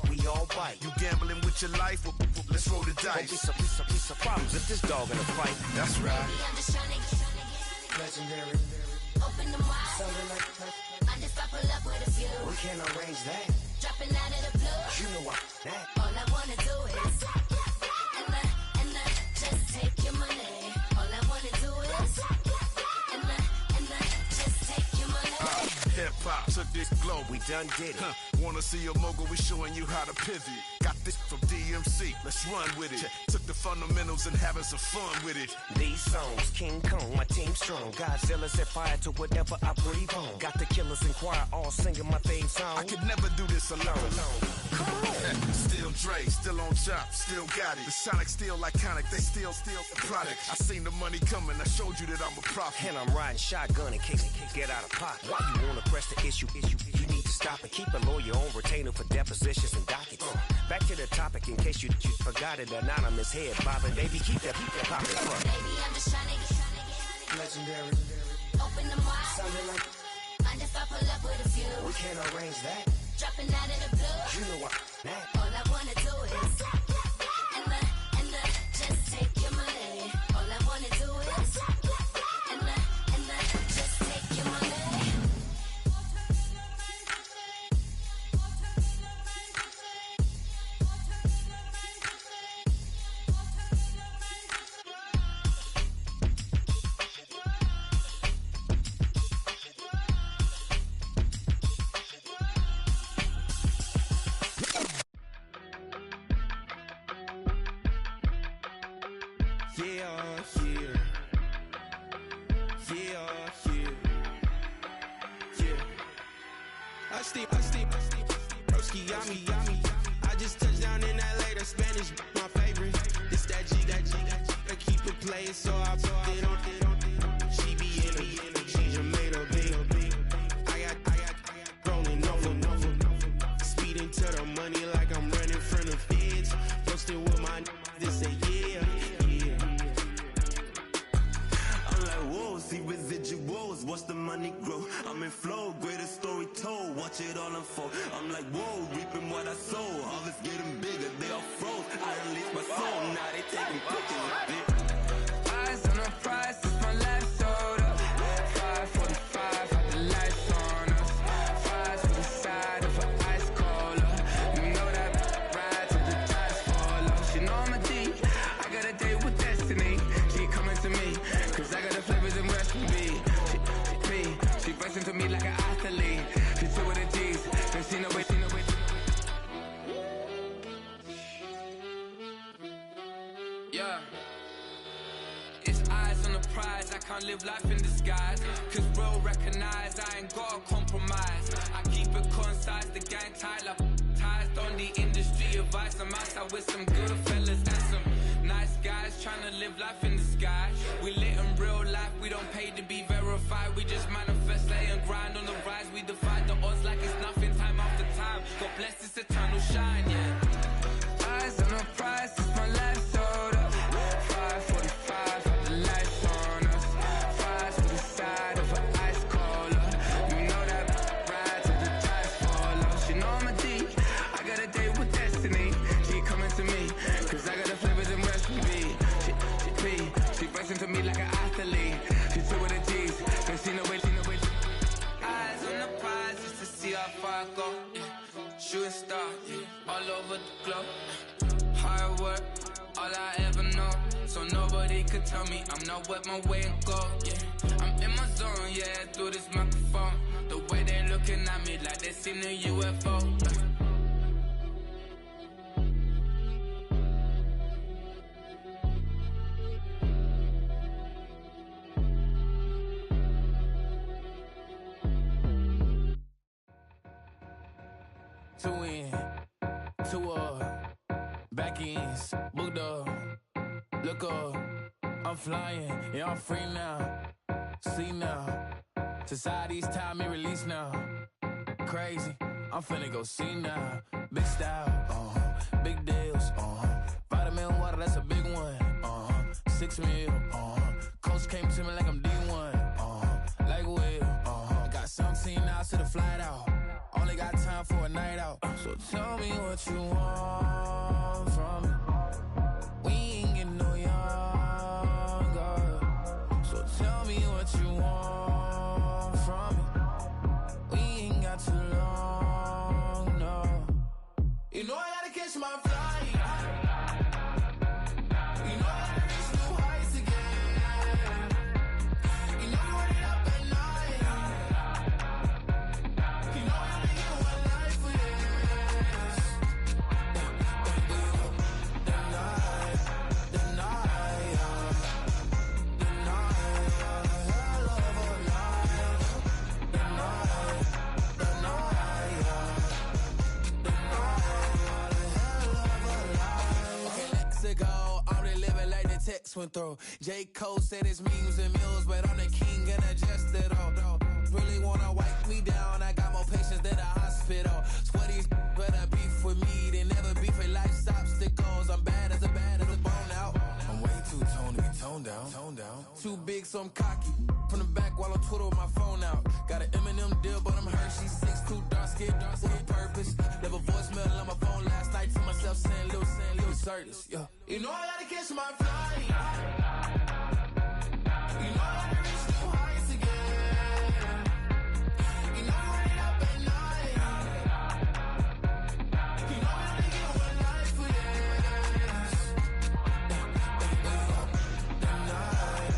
Speaker 10: we all bite.
Speaker 17: You gambling with your life, well, let's roll the dice.
Speaker 10: Piece of problems if this dog in a fight.
Speaker 17: That's right.
Speaker 18: I'm just trying to get
Speaker 10: Legendary.
Speaker 18: open them wide.
Speaker 10: Something like
Speaker 18: I just pop up with a few.
Speaker 10: we can't arrange that.
Speaker 18: Dropping out of the blue.
Speaker 10: You know that.
Speaker 18: All I wanna do is and just take your money. All I wanna do is and just take your money.
Speaker 17: Hip hop took this globe,
Speaker 10: we done did it.
Speaker 17: Wanna see a mogul? We showing you how to pivot. Got this from DMC, let's run with it. Took the fundamentals and having some fun with it.
Speaker 10: These songs, King Kong, my team strong. Godzilla set fire to whatever I breathe on. Got the killers in choir all singing my theme song.
Speaker 17: I could never do this alone. Still Dre, still on top, still got it. The Sonic still iconic, they still the product. I seen the money coming, I showed you that I'm a prophet.
Speaker 10: And I'm riding shotgun in case get out of pocket. Why you wanna press the issue? You need to stop and keep a lawyer on retainer for depositions and dockets. Back to the topic in case you forgot it. Anonymous head bobbing, baby, keep that popping.
Speaker 18: Baby, I'm just trying to get
Speaker 10: Legendary.
Speaker 18: open them wide.
Speaker 10: Something like
Speaker 18: I just pop up with a few.
Speaker 10: we can't arrange that.
Speaker 18: Dropping out of the blue.
Speaker 10: You know that.
Speaker 18: All I wanna do is and just take your money. All I wanna do is and just take your money.
Speaker 24: I steam, broski, yummy. I just touched down in LA, the Spanish, my favorite. This that G, I keep it playing, so I put it on. She be in it, she just made a big. I got rolling over. Speeding to the money like I'm running from the feds. Posted with my this a yeah.
Speaker 3: I'm like, whoa, see residuals, watch the money grow. I'm in flow, greatest story told, watch it all unfold. I'm like, whoa, reaping what I sow. Harvest getting bigger, they all froze. I release my soul, now they taking pictures of it.
Speaker 7: Eyes on the prize, it's my life sold up. 5:45, had the lights on us. Fries to the side of an ice cola. You know that ride till the tires fall off. She know I'm a D, I got a date with destiny. She coming to me, cause I got the flavors and recipe. She pressing to me like an athlete. She two with the G's, and she know it. Yeah. It's eyes on the prize, I can't live life in disguise. Cause real recognize I ain't gotta compromise. I keep it concise, the gang tight like ties on the industry advice. I'm outside with some good fellas and some nice guys trying to live life in the sky. We lit in real life, we don't pay to be verified. We just manifest, lay and grind on the rise. We defy the odds like it's nothing, time after time. God bless this eternal shine, yeah. Eyes on the prize, it's my life sold up. 5:45, had the lights on us. Fries to the side of an ice cola. You know that ride till the tires fall off. She know I'm a D, I got a date with destiny. She coming to me, cause I got the flavors and recipe. She pressing to me like an athlete. She two with the G's, cause she know it. Eyes on the prize just to see how far I go. Yeah. Shooting star, yeah. All over the globe. Hard work, all I ever know. So nobody could tell me I'm not wet my way and go. Yeah, I'm in my zone, yeah, through this microphone. The way they looking at me like they seen a UFO.
Speaker 13: Two in, two back ends, booked up. Look up, I'm flying, yeah, I'm free now. See now, society's time me release now. Crazy, I'm finna go see now. Big style, big deals, vitamin water, that's a big one. 6 mil, coach came to me like I'm D1, like Will. I got 17 hours to the flight out. Only got time for a night out. So tell me what you want from me. We ain't getting no younger. So tell me what you want from me. We ain't got too long, no. You know I gotta catch my flight. You know I gotta reach new heights again. You know I run it up at night. You know I only get one life for this. Text went through. J. Cole said it's memes and mills, but I'm the king and adjust it all. Really wanna wipe me down, I got more patience than a hospital. Sweaty better beef with me, they never beef with life's obstacles. I'm bad as a bone out. I'm way too toned to be toned down. Too big, so I'm cocky. From the back while on Twitter with my phone out. Got an Eminem deal, but I'm Hershey. 6'2", dark skin with purpose. Never voicemail on my phone last night to myself saying Lil Curtis, yeah. You know I gotta catch my flight. You know I gotta reach new heights again. You know I run it up at night. You know I only get one life for this. The night,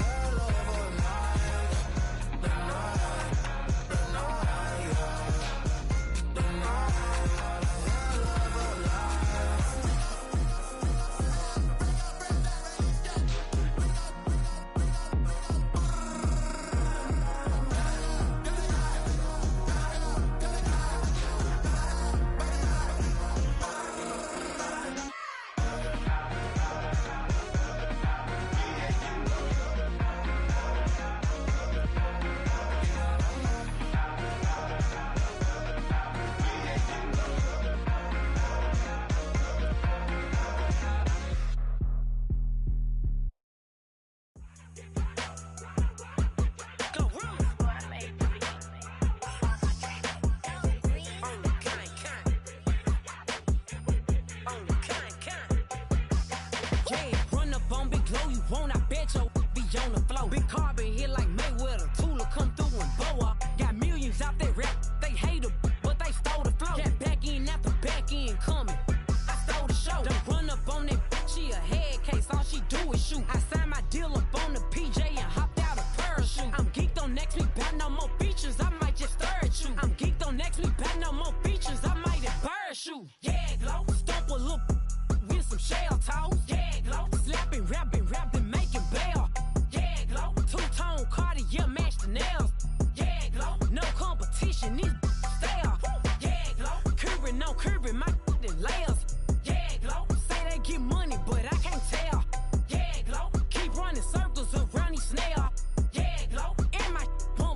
Speaker 13: hell of a night. The night, hell of a life.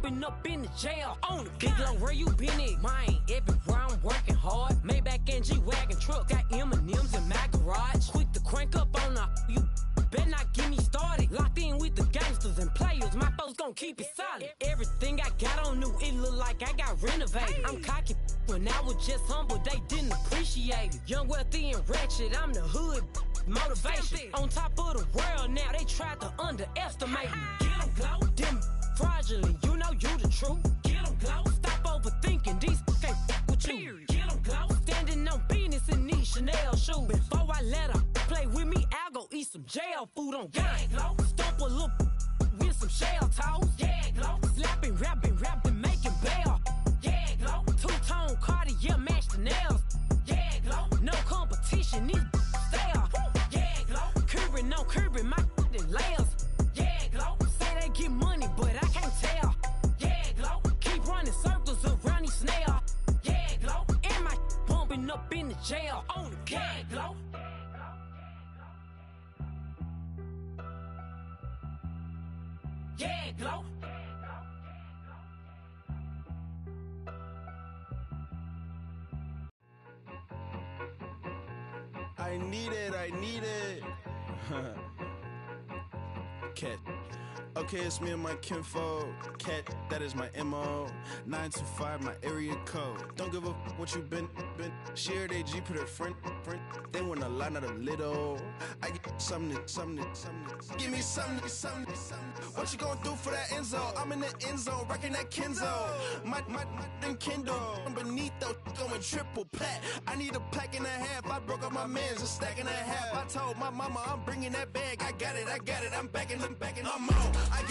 Speaker 22: bumping up in the jail. On the big low, where you been at? Mine, everywhere I'm working hard. Maybach and G-Wagon truck, got M&M's in my garage. Quick to crank up on the, you better not get me started. Locked in with the gangsters and players, my folks gon' keep it solid. Everything I got on new, it look like I got renovated. I'm cocky when I was just humble, they didn't appreciate it. Young, wealthy, and ratchet, I'm the hood motivation. On top of the world now, they tried to underestimate me. Get 'em glow, them fraudulent, you know you the truth. Get 'em glow, stop overthinking, these can't with you. Get 'em glow, standing on business in these Chanel shoes. Before I let her play with me, I'll go eat some jail food on gang glow. Stomp a little with some shell toes. Yeah, glow. Slapping, rapping, making bail. Yeah, glow. Two-tone Cartier match the nails. Yeah, glow. No competition, these stale. Yeah, glow. Curbing, no curbing, my layers. Yeah, glow. Say they get money, but I can't tell. Yeah, glow. Keep running circles around these snails. Yeah, glow. And my bumping up in the jail. On the gang glow. Yeah, glow.
Speaker 9: I need it. Cat. Okay, it's me and my kinfolk. Cat, that is my MO. 925, my area code. Don't give a what you been. Shared AG, put her friend. They want a lot, not a little. I get something. Give me something. What you gonna do for that Enzo? I'm in the end zone, wrecking that Kenzo. My thing Kindle. Beneath though, going triple plat. I need a pack and a half. I broke up my mans, a stack and a half. I told my mama I'm bringing that bag. I got it. I'm backing, I'm on. I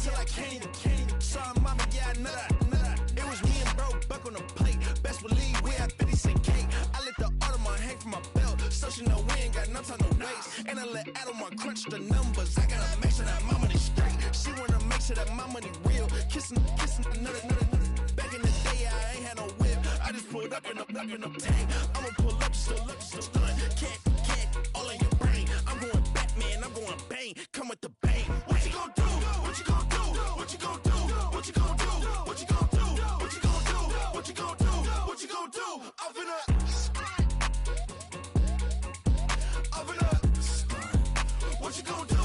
Speaker 9: till I can't even. Sorry, mama, yeah, I know that. It was me and bro, buck on the plate. Best believe we had 50 cent cake. I let the Audemars hang from my belt, so she know we ain't got no time to waste. And I let Audemars crunch the numbers. I gotta make sure that my money straight. She wanna make sure that my money real. Kissing another. Back in the day, I ain't had no whip. I just pulled up in the tank. I'ma pull up just to stun. Cat, all in your brain. I'm going Batman, I'm going bang. Come with the bang. What you gonna do? What you gonna do? What you gonna do? What you gonna do? What you gonna do? What you gonna do? What you gonna do? What you gonna do? I'm finna. What you gonna do?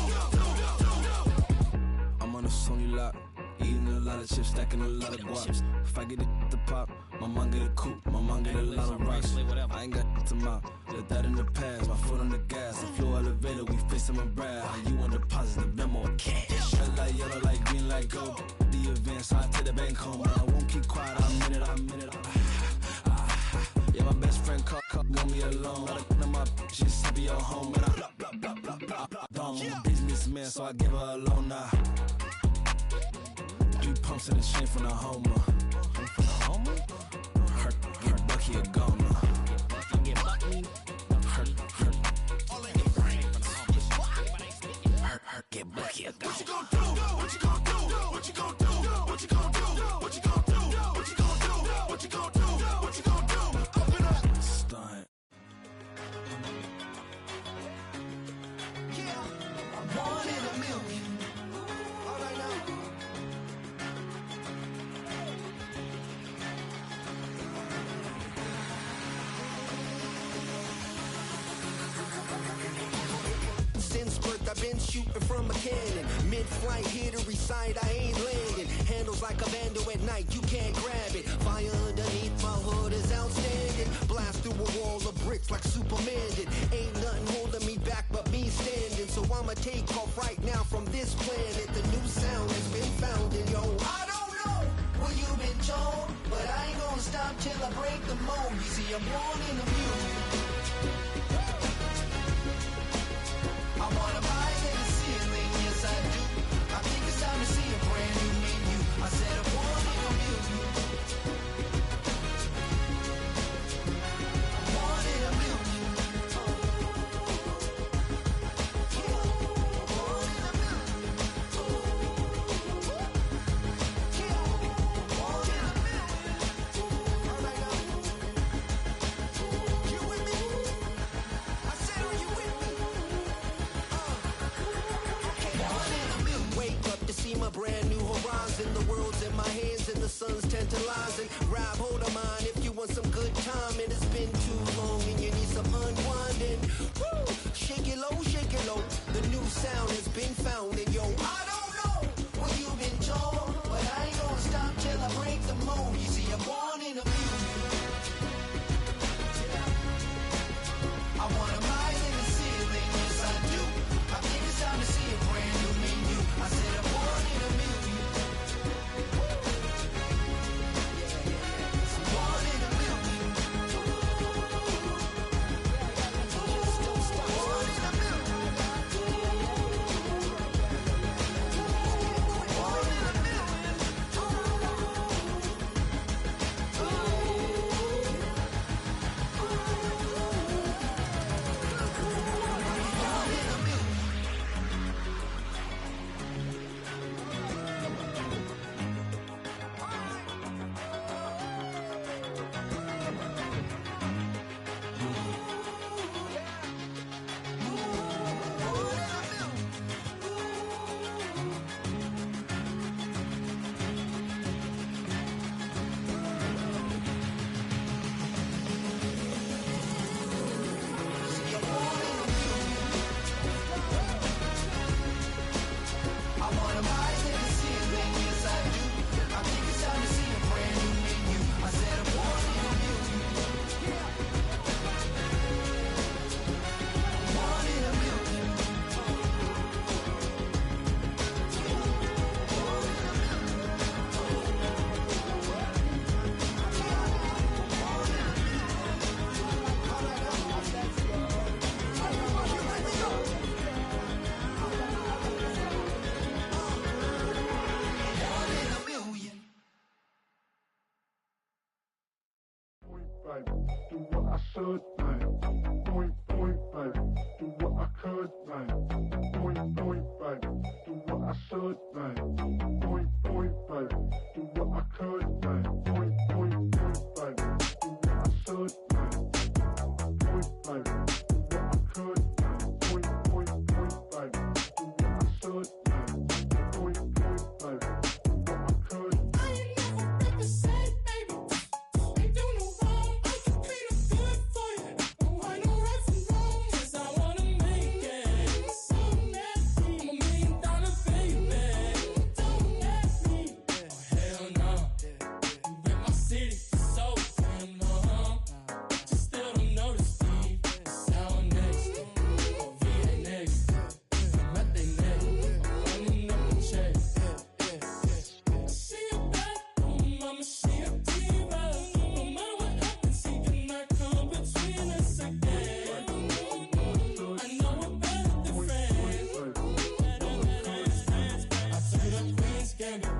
Speaker 11: I'm on a Sony lot, eating a lot of chips, stacking a lot of guaps. If I get it to pop, my mom get a coupe, my mom get a lot of rocks. I ain't got to mouth, let that in the past. My foot on the gas, I flew elevator, we facing my brad. How you want deposit the memo of cash? Red like yellow, like green, like gold. The event, so I take the bank home. I won't keep quiet, I'm in it. Yeah, my best friend called, want me alone. Got a my she's happy at home, and I blah. I'm a businessman, so I give her a loan now. 3 pumps in the chain from the Homer. Her Bucky a goner. Her get Bucky a goner.
Speaker 9: What you gonna do? What you gonna do? What you gonna do? What you gonna do? What you gonna do? What you gonna do? What you gonna do? What you gonna do? Open up.
Speaker 11: Stunt.
Speaker 20: Yeah, 1 in a million. All right now. Since birth, I've been shooting from a cannon. Mid-flight, hit or reside, I ain't landing. Handles like a vandal at night, you can't grab it. Fire underneath my hood is outstanding. Blast through a wall of bricks like Superman did. Ain't nothing holding me back but me standing. So I'ma take off right now from this planet. The new sound has been founded, yo. I don't know what you've been told, but I ain't gonna stop till I break the mold. You see, I'm born in the music. I wanna rise in the ceiling, yes I do. I think it's time to see a brand new menu. I said I'm born in a million. I'm born in a million. Born in a million. Born in a million. All right, now.
Speaker 14: sound has been found. And yo, I don't know what you've been told, but I ain't gonna stop till I break the mold. You see, I'm born in a million. I want a mile in the ceiling, yes I do. I think it's time to see a brand new menu. I said I'm born in a million. I'm born in a million. Born in a million.
Speaker 23: Do what I should, man. Point, baby. Do what I could, man. Point, baby. Do what I should, man. Point, baby. Do what I could, man. Point, baby. Do what I should, man. Point, baby. Do what I could, man. Point, baby. Do what I should, man. Point, baby. Do what I could.
Speaker 15: I ain't never represent, baby. Ain't do no wrong. I can plead a good for you. Oh, I know right from wrong. 'Cause I wanna make it. So nasty. I'm $1 million baby. Don't ask me. Oh, hell no. You rip my city so damn long. Just still don't notice me. Sound next. Oh, VA next. I'm at they neck. I'm running up the check. See you back, oh mama, she a diva. No matter what happens, he cannot come between us again. I know we're better than friends. I took it up Queen's Gambit.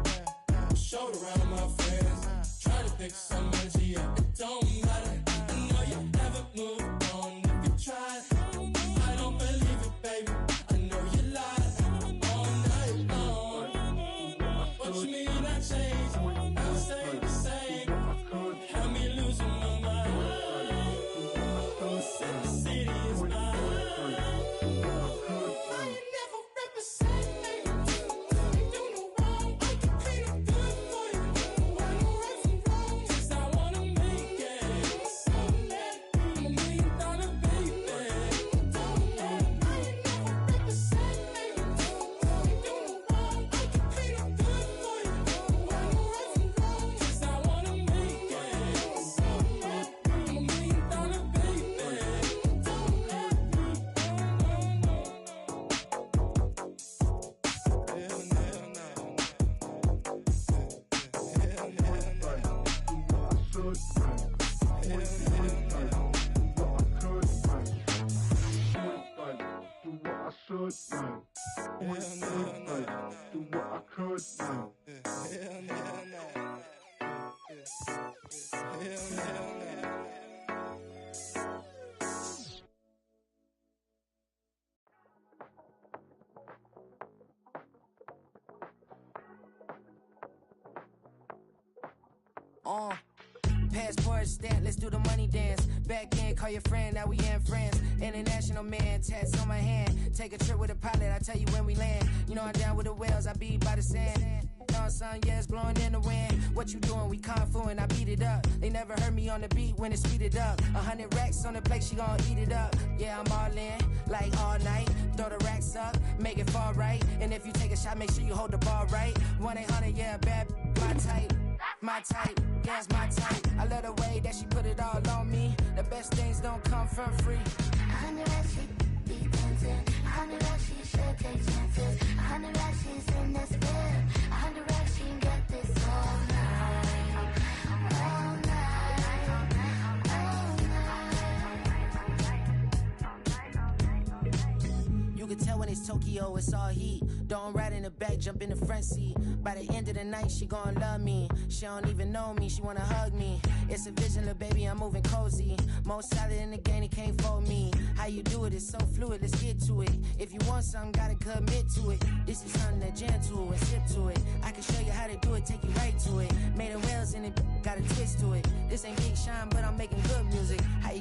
Speaker 15: Showed around my friends. Try to pick some energy up, it don't matter. I know you haven't moved on if you tried. I don't believe it, baby. I know you lied all night long. What you mean I changed? I stay the same. Had me losing my mind. Said the city is mine. I ain't never represent, baby. Ain't do no wrong. I can plead a good for you. I know right from wrong. 'Cause I wanna make it. So nasty. I'm $1 million baby. Don't let me. I ain't never represent, baby. Ain't do no wrong. I can plead a good for you. I know right from wrong. 'Cause I wanna make it. So nasty. I'm $1 million baby. Don't let me.
Speaker 16: Passport stamp, let's do the money dance. Back in, call your friend, now we ain't friends. International man, tats on my hand. Take a trip with a pilot, I tell you when we land. You know I'm down with the whales, I be by the sand. Son, yeah, it's blowing in the wind. What you doing? We kung fu and I beat it up. They never heard me on the beat when it's speeded up. 100 racks on the plate, she gon' eat it up. Yeah, I'm all in, like all night. Throw the racks up, make it fall right. And if you take a shot, make sure you hold the ball right. 1-800, yeah, bad, my type. My type, yeah, it's my type. I love the way that she put it all on me. The best things don't come from free.
Speaker 18: 100 racks, she be dancing. 100 racks, she should take chances. 100 racks, she's in this bed. 100 racks, she can get this all night. All night. All night.
Speaker 16: You can tell when it's Tokyo, it's all heat. Don't ride in the back, jump in the front seat. By the end of the night, she gon' love me. She don't even know me, she wanna hug me. It's a vision, little baby, I'm moving cozy. Most solid in the game, it can't fold me. How you do it, it's so fluid, let's get to it. If you want something, gotta commit to it. This is something that jam to and sip to it. I can show you how to do it, take you right to it. Made a rails in it, got a twist to it. This ain't Big Sean, but I'm making good music. How you